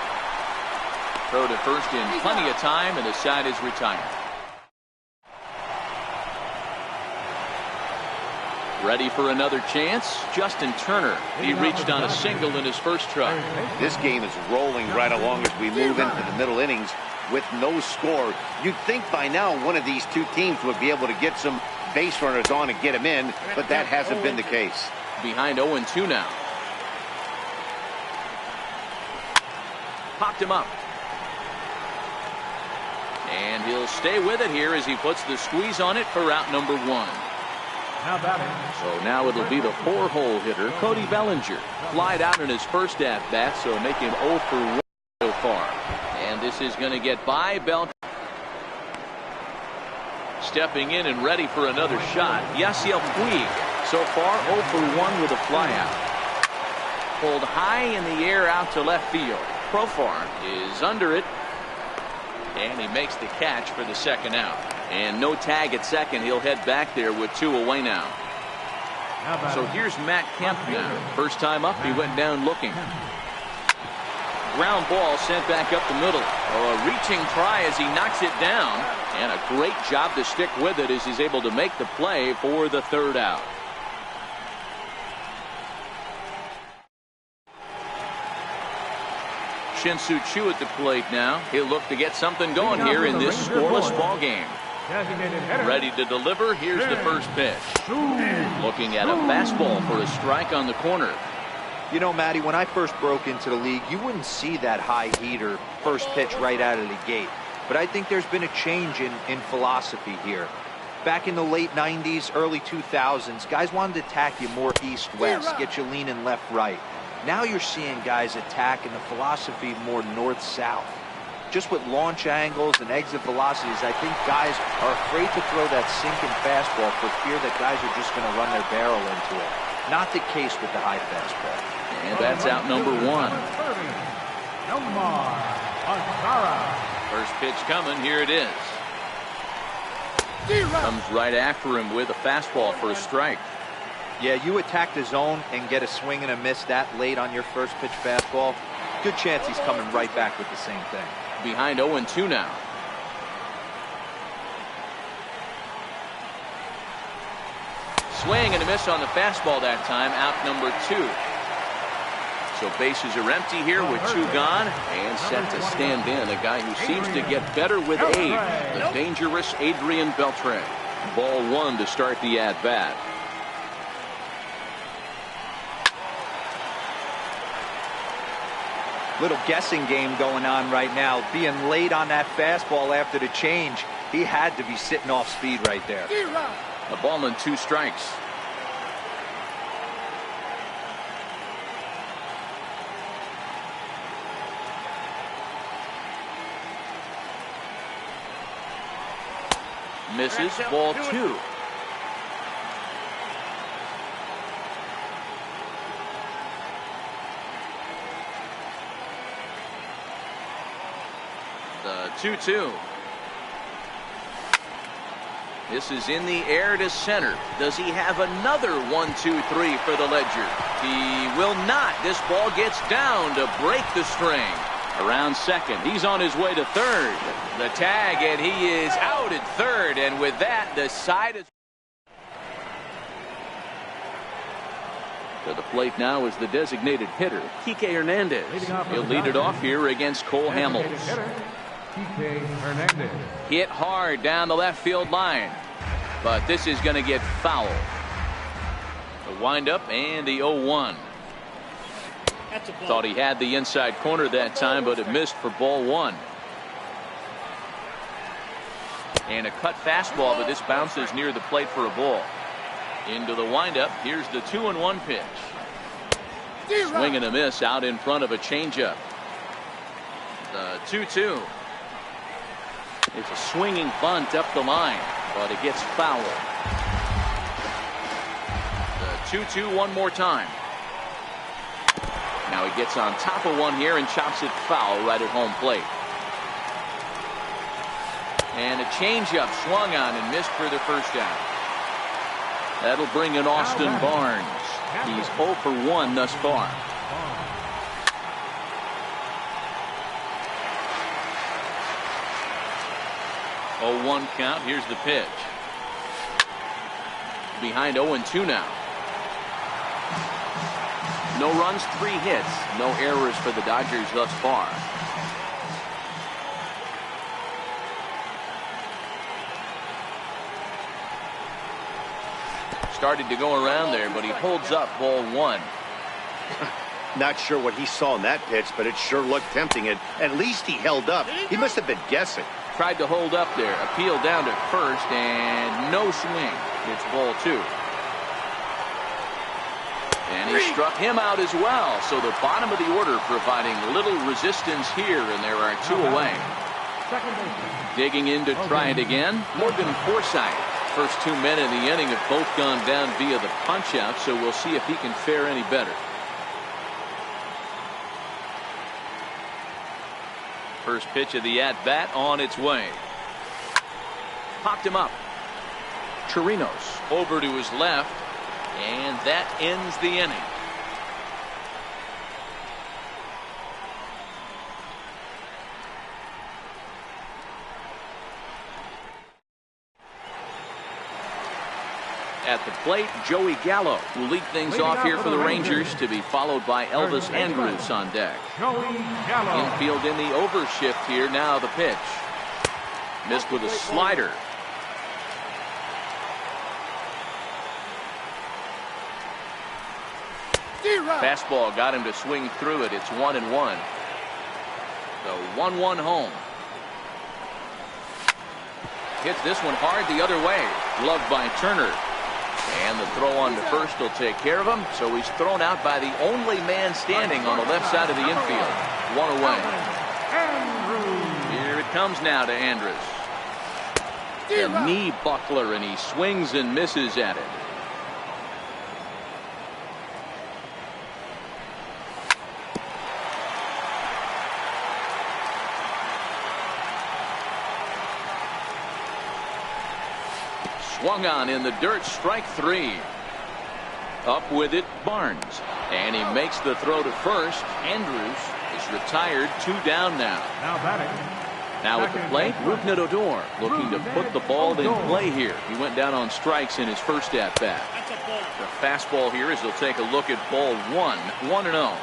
S1: Throw to first in plenty of time, and the side is retired. Ready for another chance? Justin Turner. He reached on a single in his first try.
S4: This game is rolling right along as we move into the middle innings with no score. You'd think by now one of these two teams would be able to get some base runners on and get them in, but that hasn't been the case.
S1: Behind 0-2 now. Popped him up. And he'll stay with it here as he puts the squeeze on it for out number 1. So now it'll be the 4-hole hitter, Cody Bellinger. Flied out in his first at-bat, so making 0 for 1 so far. And this is going to get by Bell. Stepping in and ready for another shot, Yasiel Puig. So far 0 for 1 with a flyout. Pulled high in the air out to left field. Profar is under it, and he makes the catch for the second out. And no tag at second. He'll head back there with 2 away now. So here's Matt Kemp now. First time up, he went down looking. Ground ball sent back up the middle. Oh, a reaching try as he knocks it down. And a great job to stick with it as he's able to make the play for the third out. Shin-Soo Choo at the plate now. He'll look to get something going here in this scoreless ball game. Ready to deliver. Here's the first pitch. Looking at a fastball for a strike on the corner.
S3: You know, Matty, when I first broke into the league, you wouldn't see that high heater first pitch right out of the gate. But I think there's been a change in philosophy here. Back in the late 90s, early 2000s, guys wanted to attack you more east-west, get you leaning left-right. Now you're seeing guys attack in the philosophy more north-south. Just with launch angles and exit velocities, I think guys are afraid to throw that sinking fastball for fear that guys are just going to run their barrel into it. Not the case with the high fastball.
S1: And that's out number one. First pitch coming. Here it is. Comes right after him with a fastball for a strike.
S3: Yeah, you attack the zone and get a swing and a miss that late on your first pitch fastball. Good chance he's coming right back with the same thing.
S1: Behind 0-2 now. Swing and a miss on the fastball that time. Out number two. So bases are empty here with two gone. And set to stand in a guy who seems to get better with age. The dangerous Adrian Beltre. Ball one to start the at-bat.
S3: Little guessing game going on right now. Being late on that fastball after the change. He had to be sitting off speed right there.
S1: A ball and two strikes. Misses. Ball two. The 2-2. This is in the air to center. Does he have another 1-2-3 for the Ledger? He will not. This ball gets down to break the string. Around second. He's on his way to third. The tag, and he is out at third. And with that, the side is... To the plate now is the designated hitter, Kike Hernandez. He'll lead it off here against Cole Hamels. Hit hard down the left field line. But this is going to get foul. The windup and the 0-1. Thought he had the inside corner that time, but it missed for ball one. And a cut fastball, but this bounces near the plate for a ball. Into the windup. Here's the 2-1 pitch. Swing and a miss out in front of a changeup. The 2-2. It's a swinging bunt up the line, but it gets foul. The 2-2 one more time. Now he gets on top of one here and chops it foul right at home plate. And a changeup swung on and missed for the first out. That'll bring in Austin Barnes. He's 0 for 1 thus far. Oh, 1 count. Here's the pitch. Behind 0-2 now. No runs, 3 hits. No errors for the Dodgers thus far. Started to go around there, but he holds up ball one.
S4: Not sure what he saw in that pitch, but it sure looked tempting. And at least he held up. He must have been guessing.
S1: Tried to hold up there. Appeal down to first, and no swing. It's ball two. And he struck him out as well. So the bottom of the order providing little resistance here, and there are 2 away. Digging in to try it again, Morgan Forsythe. First 2 men in the inning have both gone down via the punch-out, so we'll see if he can fare any better. First pitch of the at-bat on its way. Popped him up. Chirinos over to his left, and that ends the inning. At the plate, Joey Gallo will lead things off here for the Rangers, to be followed by Elvis Andrus on deck. Infield in the overshift here. Now the pitch. Missed with a slider. Fastball got him to swing through it. It's 1-1. The 1-1 home. Hits this one hard the other way. Gloved by Turner. And the throw on to first will take care of him. So he's thrown out by the only man standing on the left side of the infield. One away. Here it comes now to Andrus. A knee buckler, and he swings and misses at it. Swung on in the dirt, strike 3. Up with it, Barnes. And he makes the throw to first. Andrus is retired, 2 down now. Now at the plate, Rougned Odor looking to put the ball in play here. He went down on strikes in his first at-bat. The fastball here as he'll take a look at ball 1, 1-0.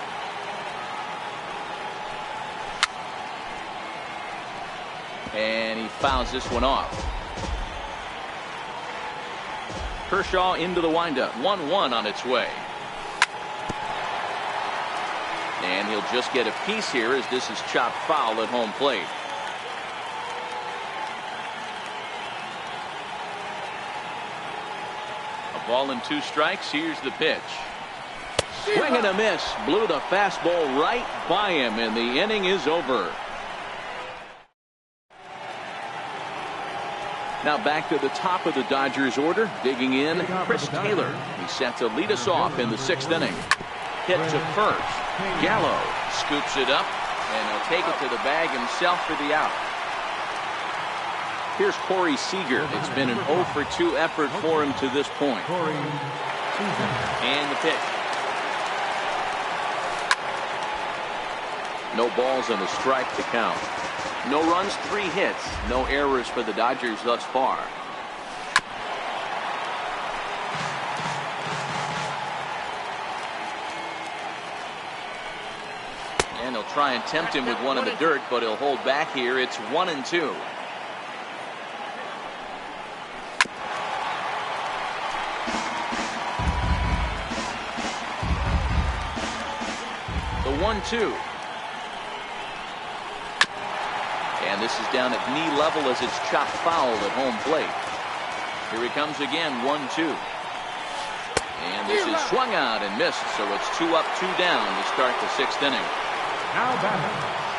S1: And he fouls this one off. Kershaw into the windup. 1-1 on its way. And he'll just get a piece here as this is chopped foul at home plate. A ball and 2 strikes. Here's the pitch. Swing and a miss. Blew the fastball right by him, and the inning is over. Now back to the top of the Dodgers order. Digging in, Chris Taylor. He's set to lead us off in the 6th inning. Hit to first. Gallo scoops it up, and he'll take it to the bag himself for the out. Here's Corey Seager. It's been an 0 for 2 effort for him to this point. And the pitch. No balls and a strike to count. No runs, 3 hits. No errors for the Dodgers thus far. And he'll try and tempt him with one in the dirt, but he'll hold back here. It's 1-2. The 1-2. And this is down at knee level as it's chopped foul at home plate. Here he comes again, 1-2. And this is swung out and missed, so it's 2 up, 2 down to start the 6th inning.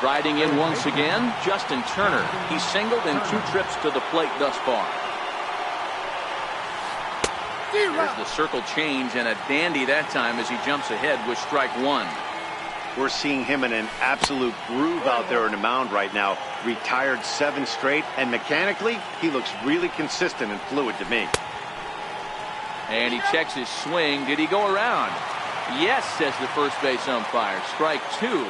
S1: Riding in once again, Justin Turner. He's singled in 2 trips to the plate thus far. There's the circle change, and a dandy that time as he jumps ahead with strike 1.
S4: We're seeing him in an absolute groove out there on the mound right now. Retired 7 straight, and mechanically, he looks really consistent and fluid to me.
S1: And he checks his swing. Did he go around? Yes, says the first base umpire. Strike 2.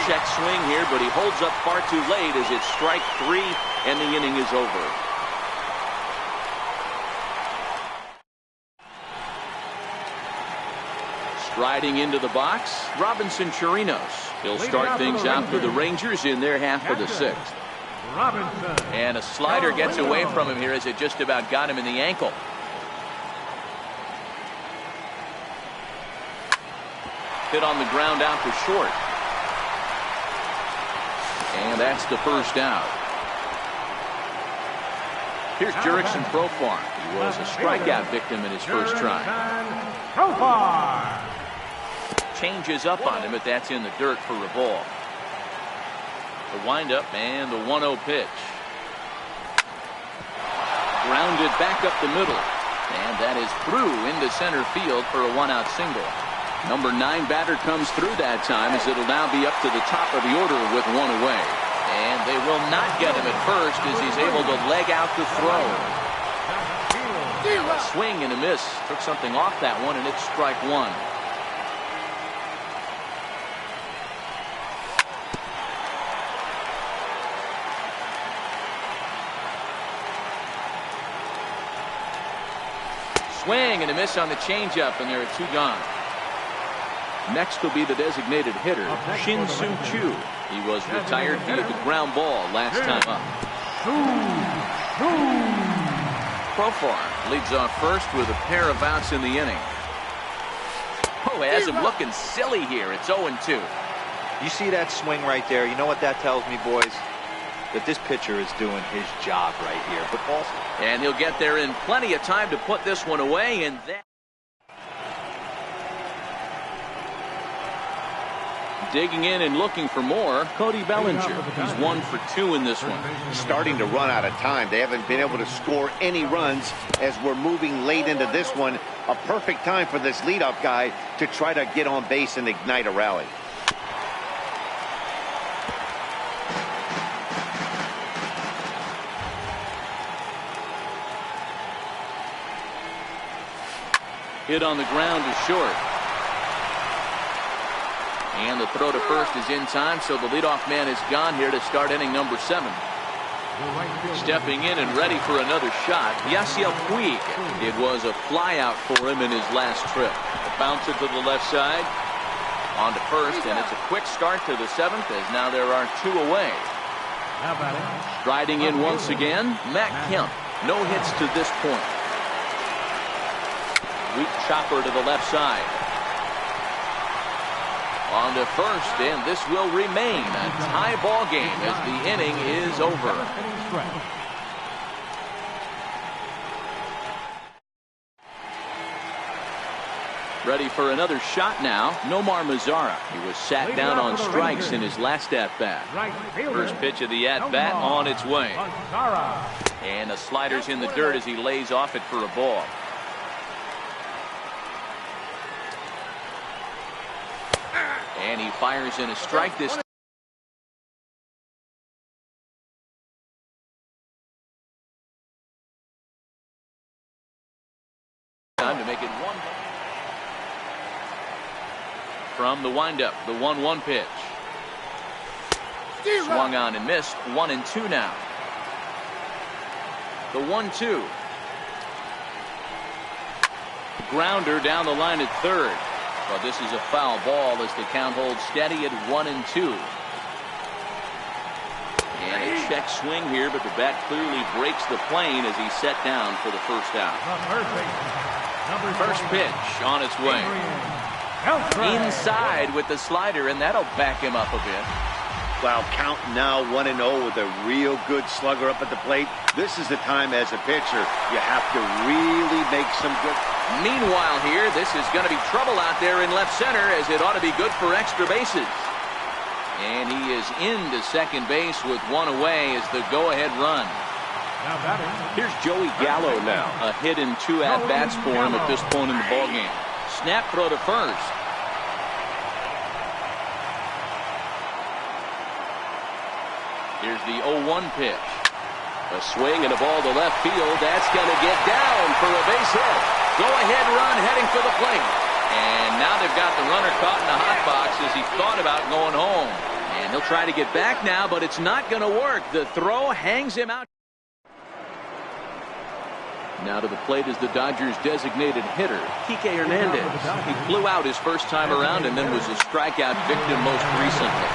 S1: Check swing here, but he holds up far too late as it's strike 3, and the inning is over. Striding into the box, Robinson Chirinos. He'll start things out for the Rangers in their half of the 6th. And a slider gets away from him here as it just about got him in the ankle. Hit on the ground out to short. And that's the first out. Here's Jurickson Profar. He was a strikeout victim in his first try. Changes up on him, but that's in the dirt for a ball. The windup and the 1-0 pitch. Grounded back up the middle. And that is through into center field for a 1-out single. Number 9 batter comes through that time as it'll now be up to the top of the order with 1 away. And they will not get him at first as he's able to leg out the throw. A swing and a miss. Took something off that one, and it's strike 1. Swing and a miss on the changeup, and there are 2 gone. Next will be the designated hitter, Shin-Soo Choo. He was retired via the ground ball last time up. Profar leads off first with a pair of outs in the inning. Oh, has him looking silly here. It's 0-2.
S3: You see that swing right there? You know what that tells me, boys? That this pitcher is doing his job right here. But also,
S1: and he'll get there in plenty of time to put this one away, and then digging in and looking for more, Cody Bellinger. He's 1 for 2 in this one.
S4: Starting to run out of time. They haven't been able to score any runs as we're moving late into this one. A perfect time for this leadoff guy to try to get on base and ignite a rally.
S1: Hit on the ground is short. And the throw to first is in time, so the leadoff man is gone here to start inning number 7. Stepping in and ready for another shot, Yasiel Puig. It was a flyout for him in his last trip. Bounce it to the left side. On to first, and it's a quick start to the 7th as now there are 2 away. Striding in once again, Matt Kemp. No hits to this point. Weak chopper to the left side. On to first, and this will remain a tie ball game as the inning is over. Ready for another shot now, Nomar Mazara. He was sat down on strikes in his last at-bat. First pitch of the at-bat on its way. And the slider's in the dirt as he lays off it for a ball. And he fires in a strike this time to make it 1. From the windup, the 1-1 pitch. Swung on and missed. 1-2 now. The 1-2. Grounder down the line at third. Well, this is a foul ball as the count holds steady at 1-2. And a check swing here, but the bat clearly breaks the plane as he's set down for the first out. First pitch on its way. Inside with the slider, and that'll back him up a bit.
S4: Wow, count now 1-0 with a real good slugger up at the plate. This is the time as a pitcher you have to really make some good.
S1: Meanwhile here, this is going to be trouble out there in left center as it ought to be good for extra bases. And he is into second base with 1 away as the go-ahead run.
S5: Here's Joey Gallo now.
S1: A hit and 2 at-bats for him at this point in the ballgame. Snap throw to first. Here's the 0-1 pitch. A swing and a ball to left field. That's going to get down for a base hit. Go-ahead run heading for the plate. And now they've got the runner caught in the hot box as he thought about going home. And he'll try to get back now, but it's not going to work. The throw hangs him out. Now to the plate is the Dodgers' designated hitter, Kike Hernandez. He flew out his first time around and then was a strikeout victim most recently.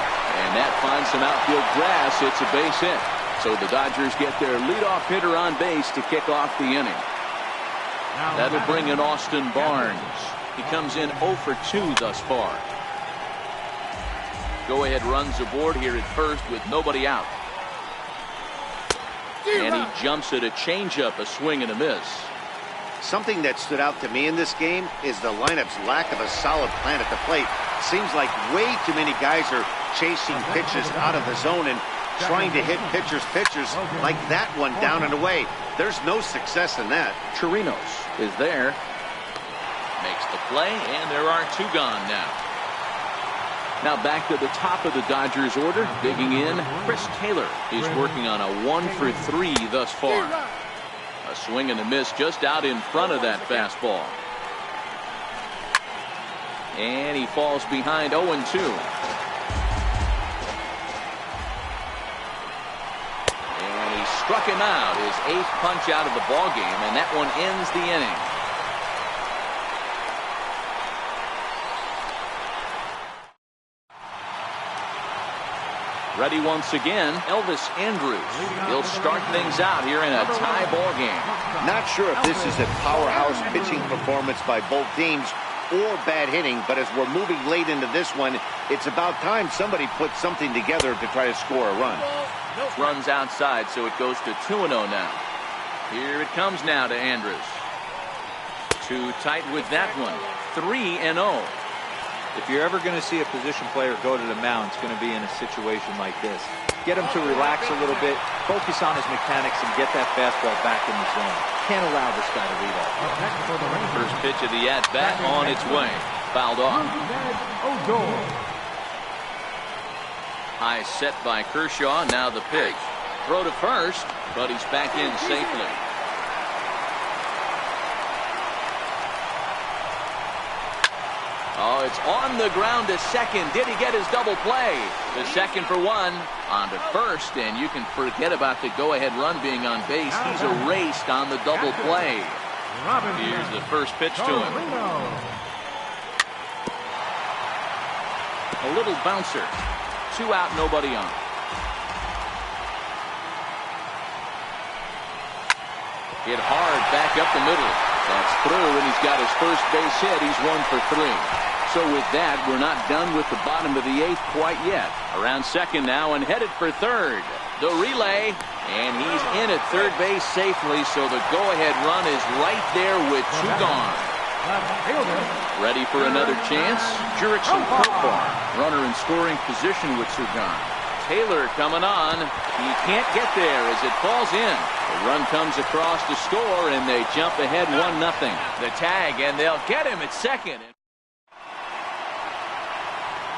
S1: And that finds some outfield grass. It's a base hit. So the Dodgers get their leadoff hitter on base to kick off the inning. That'll bring in Austin Barnes. He comes in 0 for 2 thus far. Go-ahead runs aboard here at first with nobody out. And he jumps at a changeup, a swing and a miss.
S4: Something that stood out to me in this game is the lineup's lack of a solid plan at the plate. Seems like way too many guys are chasing pitches out of the zone and trying to hit pitchers like that one down and away. There's no success in that.
S1: Chirinos is there. Makes the play, and there are 2 gone now. Now back to the top of the Dodgers order. Digging in, Chris Taylor. He's working on a 1 for 3 thus far. A swing and a miss just out in front of that fastball. And he falls behind 0-2. And he struck him out, his 8th punch out of the ball game, and that one ends the inning. Ready once again, Elvis Andrews. He'll start things out here in a tie ball game.
S4: Not sure if this is a powerhouse pitching performance by both teams or bad hitting, but as we're moving late into this one, it's about time somebody puts something together to try to score a run.
S1: Runs outside, so it goes to 2-0 now. Here it comes now to Andrews. Too tight with that one. 3-0.
S3: If you're ever going to see a position player go to the mound, it's going to be in a situation like this. Get him to relax a little bit, focus on his mechanics, and get that fastball back in the zone. Can't allow this guy to read off.
S1: First pitch of the at-bat on its way. Fouled off. High set by Kershaw. Now the pitch. Throw to first, but he's back in safely. Oh, it's on the ground to second. Did he get his double play? The second for one. On to first, and you can forget about the go-ahead run being on base. He's erased on the double play. Here's the first pitch to him. A little bouncer. 2 out, nobody on. Hit hard back up the middle. That's through, and he's got his first base hit. He's 1 for 3. So with that, we're not done with the bottom of the 8th quite yet. Around second now and headed for third. The relay, and he's in at third base safely, so the go-ahead run is right there with 2 gone. Ready for another chance? Jurickson Profar, runner in scoring position with 2 gone. Taylor coming on. He can't get there as it falls in. The run comes across to score, and they jump ahead 1-0. The tag, and they'll get him at second.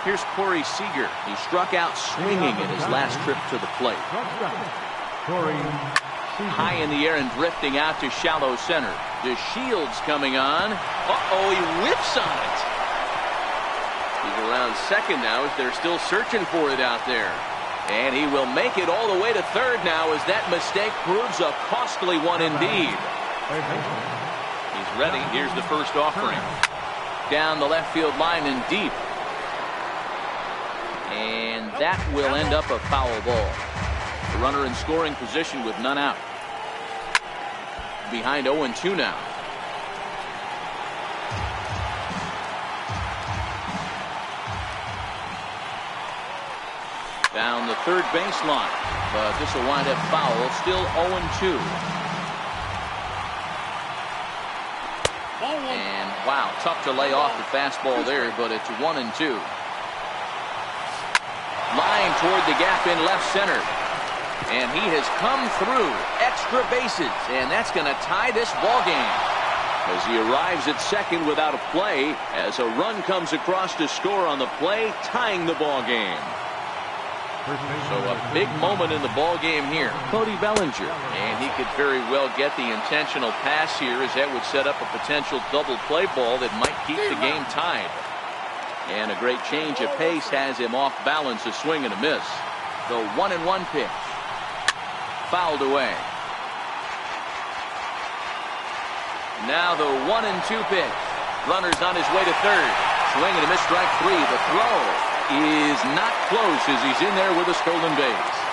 S1: Here's Corey Seager. He struck out swinging in his last trip to the plate. High in the air and drifting out to shallow center. DeShields coming on. Uh-oh, he whips on it. He's around second now as they're still searching for it out there. And he will make it all the way to third now as that mistake proves a costly one indeed. He's ready. Here's the first offering. Down the left field line and deep. And that will end up a foul ball. The runner in scoring position with none out. Behind 0-2 now. Down the third baseline, but this will wind up foul. Still 0-2. And wow, tough to lay off the fastball there, but it's 1-2. Line toward the gap in left center. And he has come through extra bases, and that's going to tie this ball game. As he arrives at second without a play, as a run comes across to score on the play, tying the ball game. So a big moment in the ball game here. Cody Bellinger, and he could very well get the intentional pass here, as that would set up a potential double play ball that might keep the game tied. And a great change of pace has him off balance, a swing and a miss. The 1-1 pitch. Fouled away. Now the 1-2 pitch. Runner's on his way to third. Swing and a miss, strike 3. The throw is not close as he's in there with a stolen base.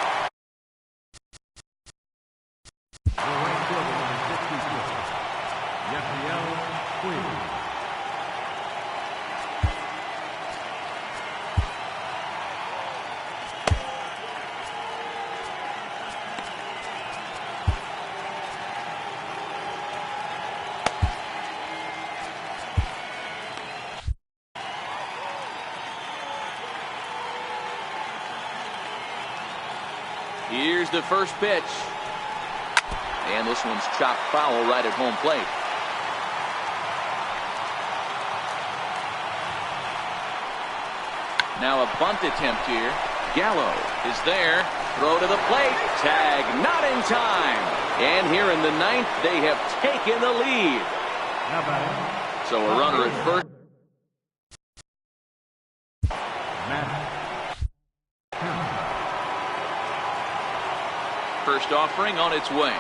S1: Here's the first pitch. And this one's chopped foul right at home plate. Now a bunt attempt here. Gallo is there. Throw to the plate. Tag not in time. And here in the 9th, they have taken the lead. So a runner at first. First offering on its way.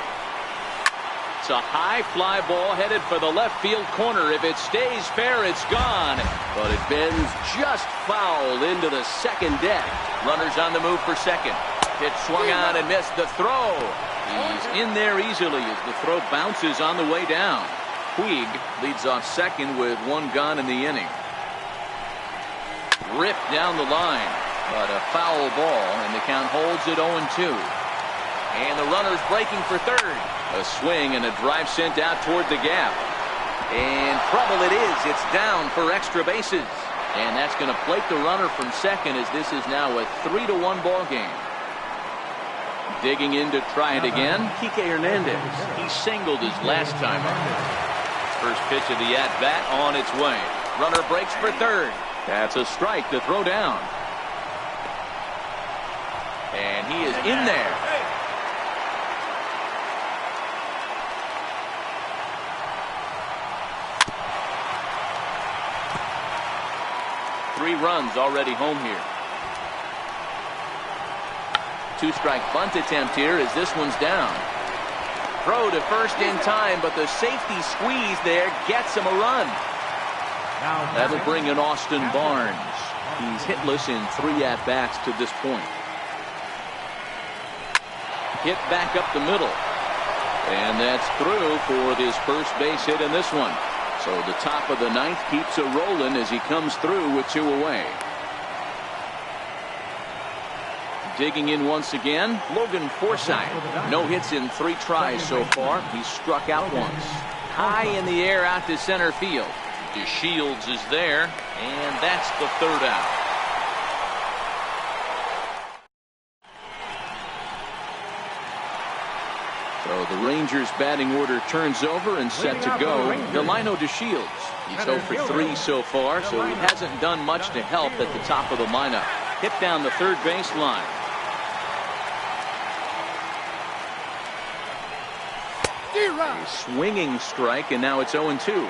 S1: It's a high fly ball headed for the left field corner. If it stays fair, it's gone.
S5: But it bends just foul into the second deck.
S1: Runners on the move for second. Hit swung on and missed the throw. He's in there easily as the throw bounces on the way down. Puig leads off second with one gone in the inning. Ripped down the line, but a foul ball, and the count holds at 0-2. And the runner's breaking for third. A swing and a drive sent out toward the gap. And trouble it is. It's down for extra bases. And that's going to plate the runner from second as this is now a 3-1 ball game. Digging in to try it again, Kike Hernandez. He singled his last time up. First pitch of the at-bat on its way. Runner breaks for third. That's a strike to throw down. And he is in there. Three runs already home here. Two-strike bunt attempt here as this one's down. Throw to first in time, but the safety squeeze there gets him a run. That'll bring in Austin Barnes. He's hitless in 3 at-bats to this point. Hit back up the middle. And that's through for this first base hit in this one. So the top of the ninth keeps it rolling as he comes through with 2 away. Digging in once again, Logan Forsythe. No hits in 3 tries so far. He's struck out once. High in the air out to center field. DeShields is there, and that's the third out. So the Rangers batting order turns over and set to go. Delino DeShields. He's 0 for 3 so far, so he hasn't done much to help at the top of the lineup. Hit down the third baseline. A swinging strike, and now it's 0-2.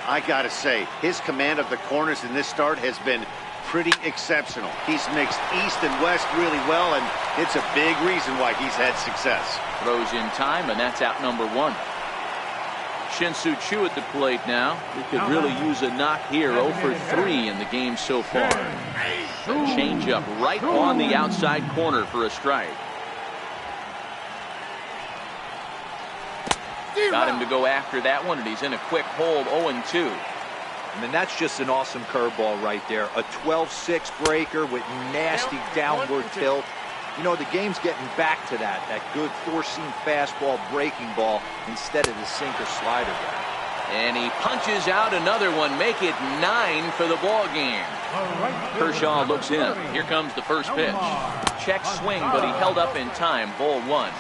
S4: I gotta say, his command of the corners in this start has been pretty exceptional. He's mixed east and west really well, and it's a big reason why he's had success.
S1: Throws in time, and that's out number 1. Shin-Soo Choo at the plate now. He could really use a knock here. 0 for 3 in the game so far. A changeup right on the outside corner for a strike. Got him to go after that one, and he's in a quick hold. 0-2.
S3: I mean, that's just an awesome curveball right there. A 12-6 breaker with nasty downward tilt. You know, the game's getting back to that good four-seam fastball breaking ball instead of the sinker slider guy.
S1: And he punches out another one, make it 9 for the ball game. Kershaw looks in. Here comes the first pitch. Check swing, but he held up in time. Ball 1.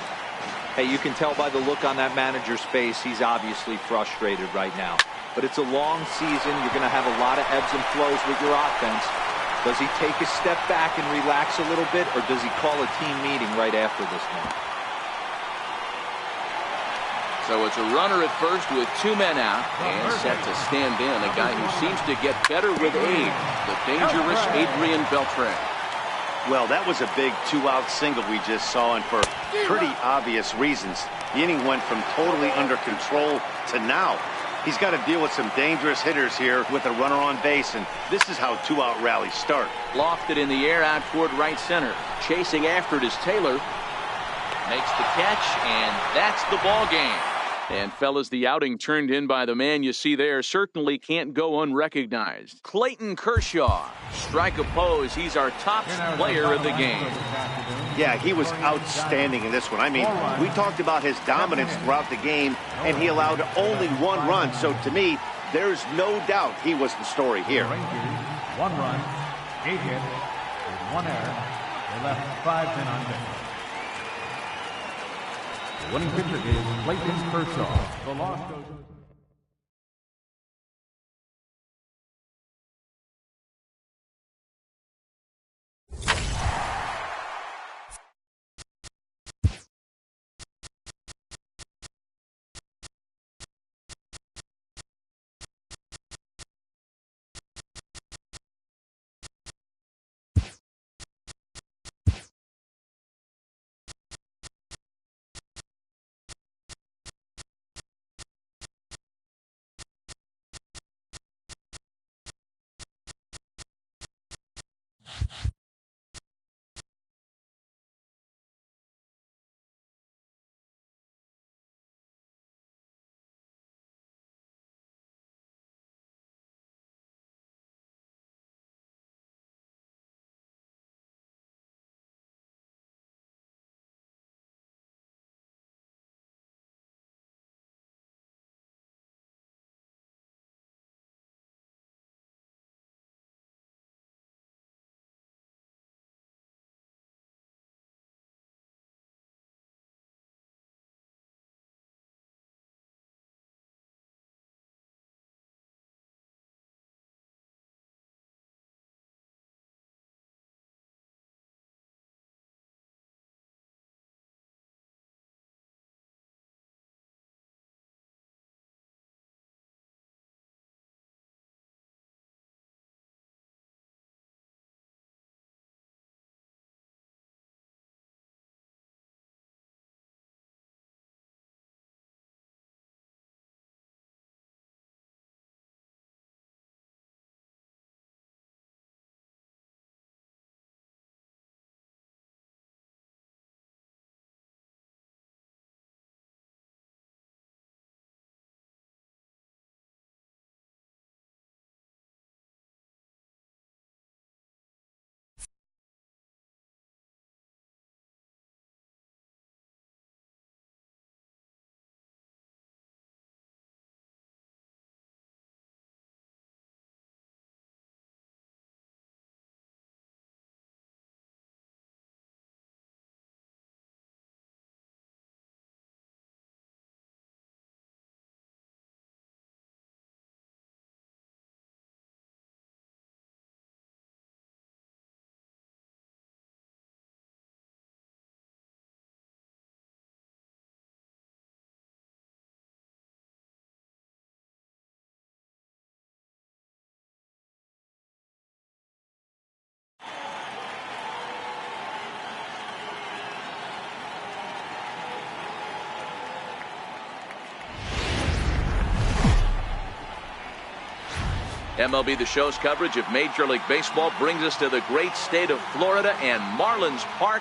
S3: Hey, you can tell by the look on that manager's face, he's obviously frustrated right now. But it's a long season. You're going to have a lot of ebbs and flows with your offense. Does he take a step back and relax a little bit, or does he call a team meeting right after this one?
S1: So it's a runner at first with 2 men out, and set to stand in a guy who seems to get better with age, the dangerous Adrian Beltre.
S4: Well, that was a big 2-out single we just saw, and for pretty obvious reasons. The inning went from totally under control to now. He's got to deal with some dangerous hitters here with a runner on base, and this is how 2-out rallies start.
S1: Lofted in the air out toward right center. Chasing after it is Taylor. Makes the catch, and that's the ball game. And fellas, the outing turned in by the man you see there certainly can't go unrecognized. Clayton Kershaw. Strike opposed. He's our top player of the game.
S4: Yeah, he was outstanding in this one. I mean, we talked about his dominance throughout the game, and he allowed only 1 run. So to me, there's no doubt he was the story here.
S2: 1 run, 8 hits, with 1 error. They left 5 men on base. The winning pitcher is Clayton Kershaw. The loss goes
S1: MLB The Show's coverage of Major League Baseball brings us to the great state of Florida and Marlins Park.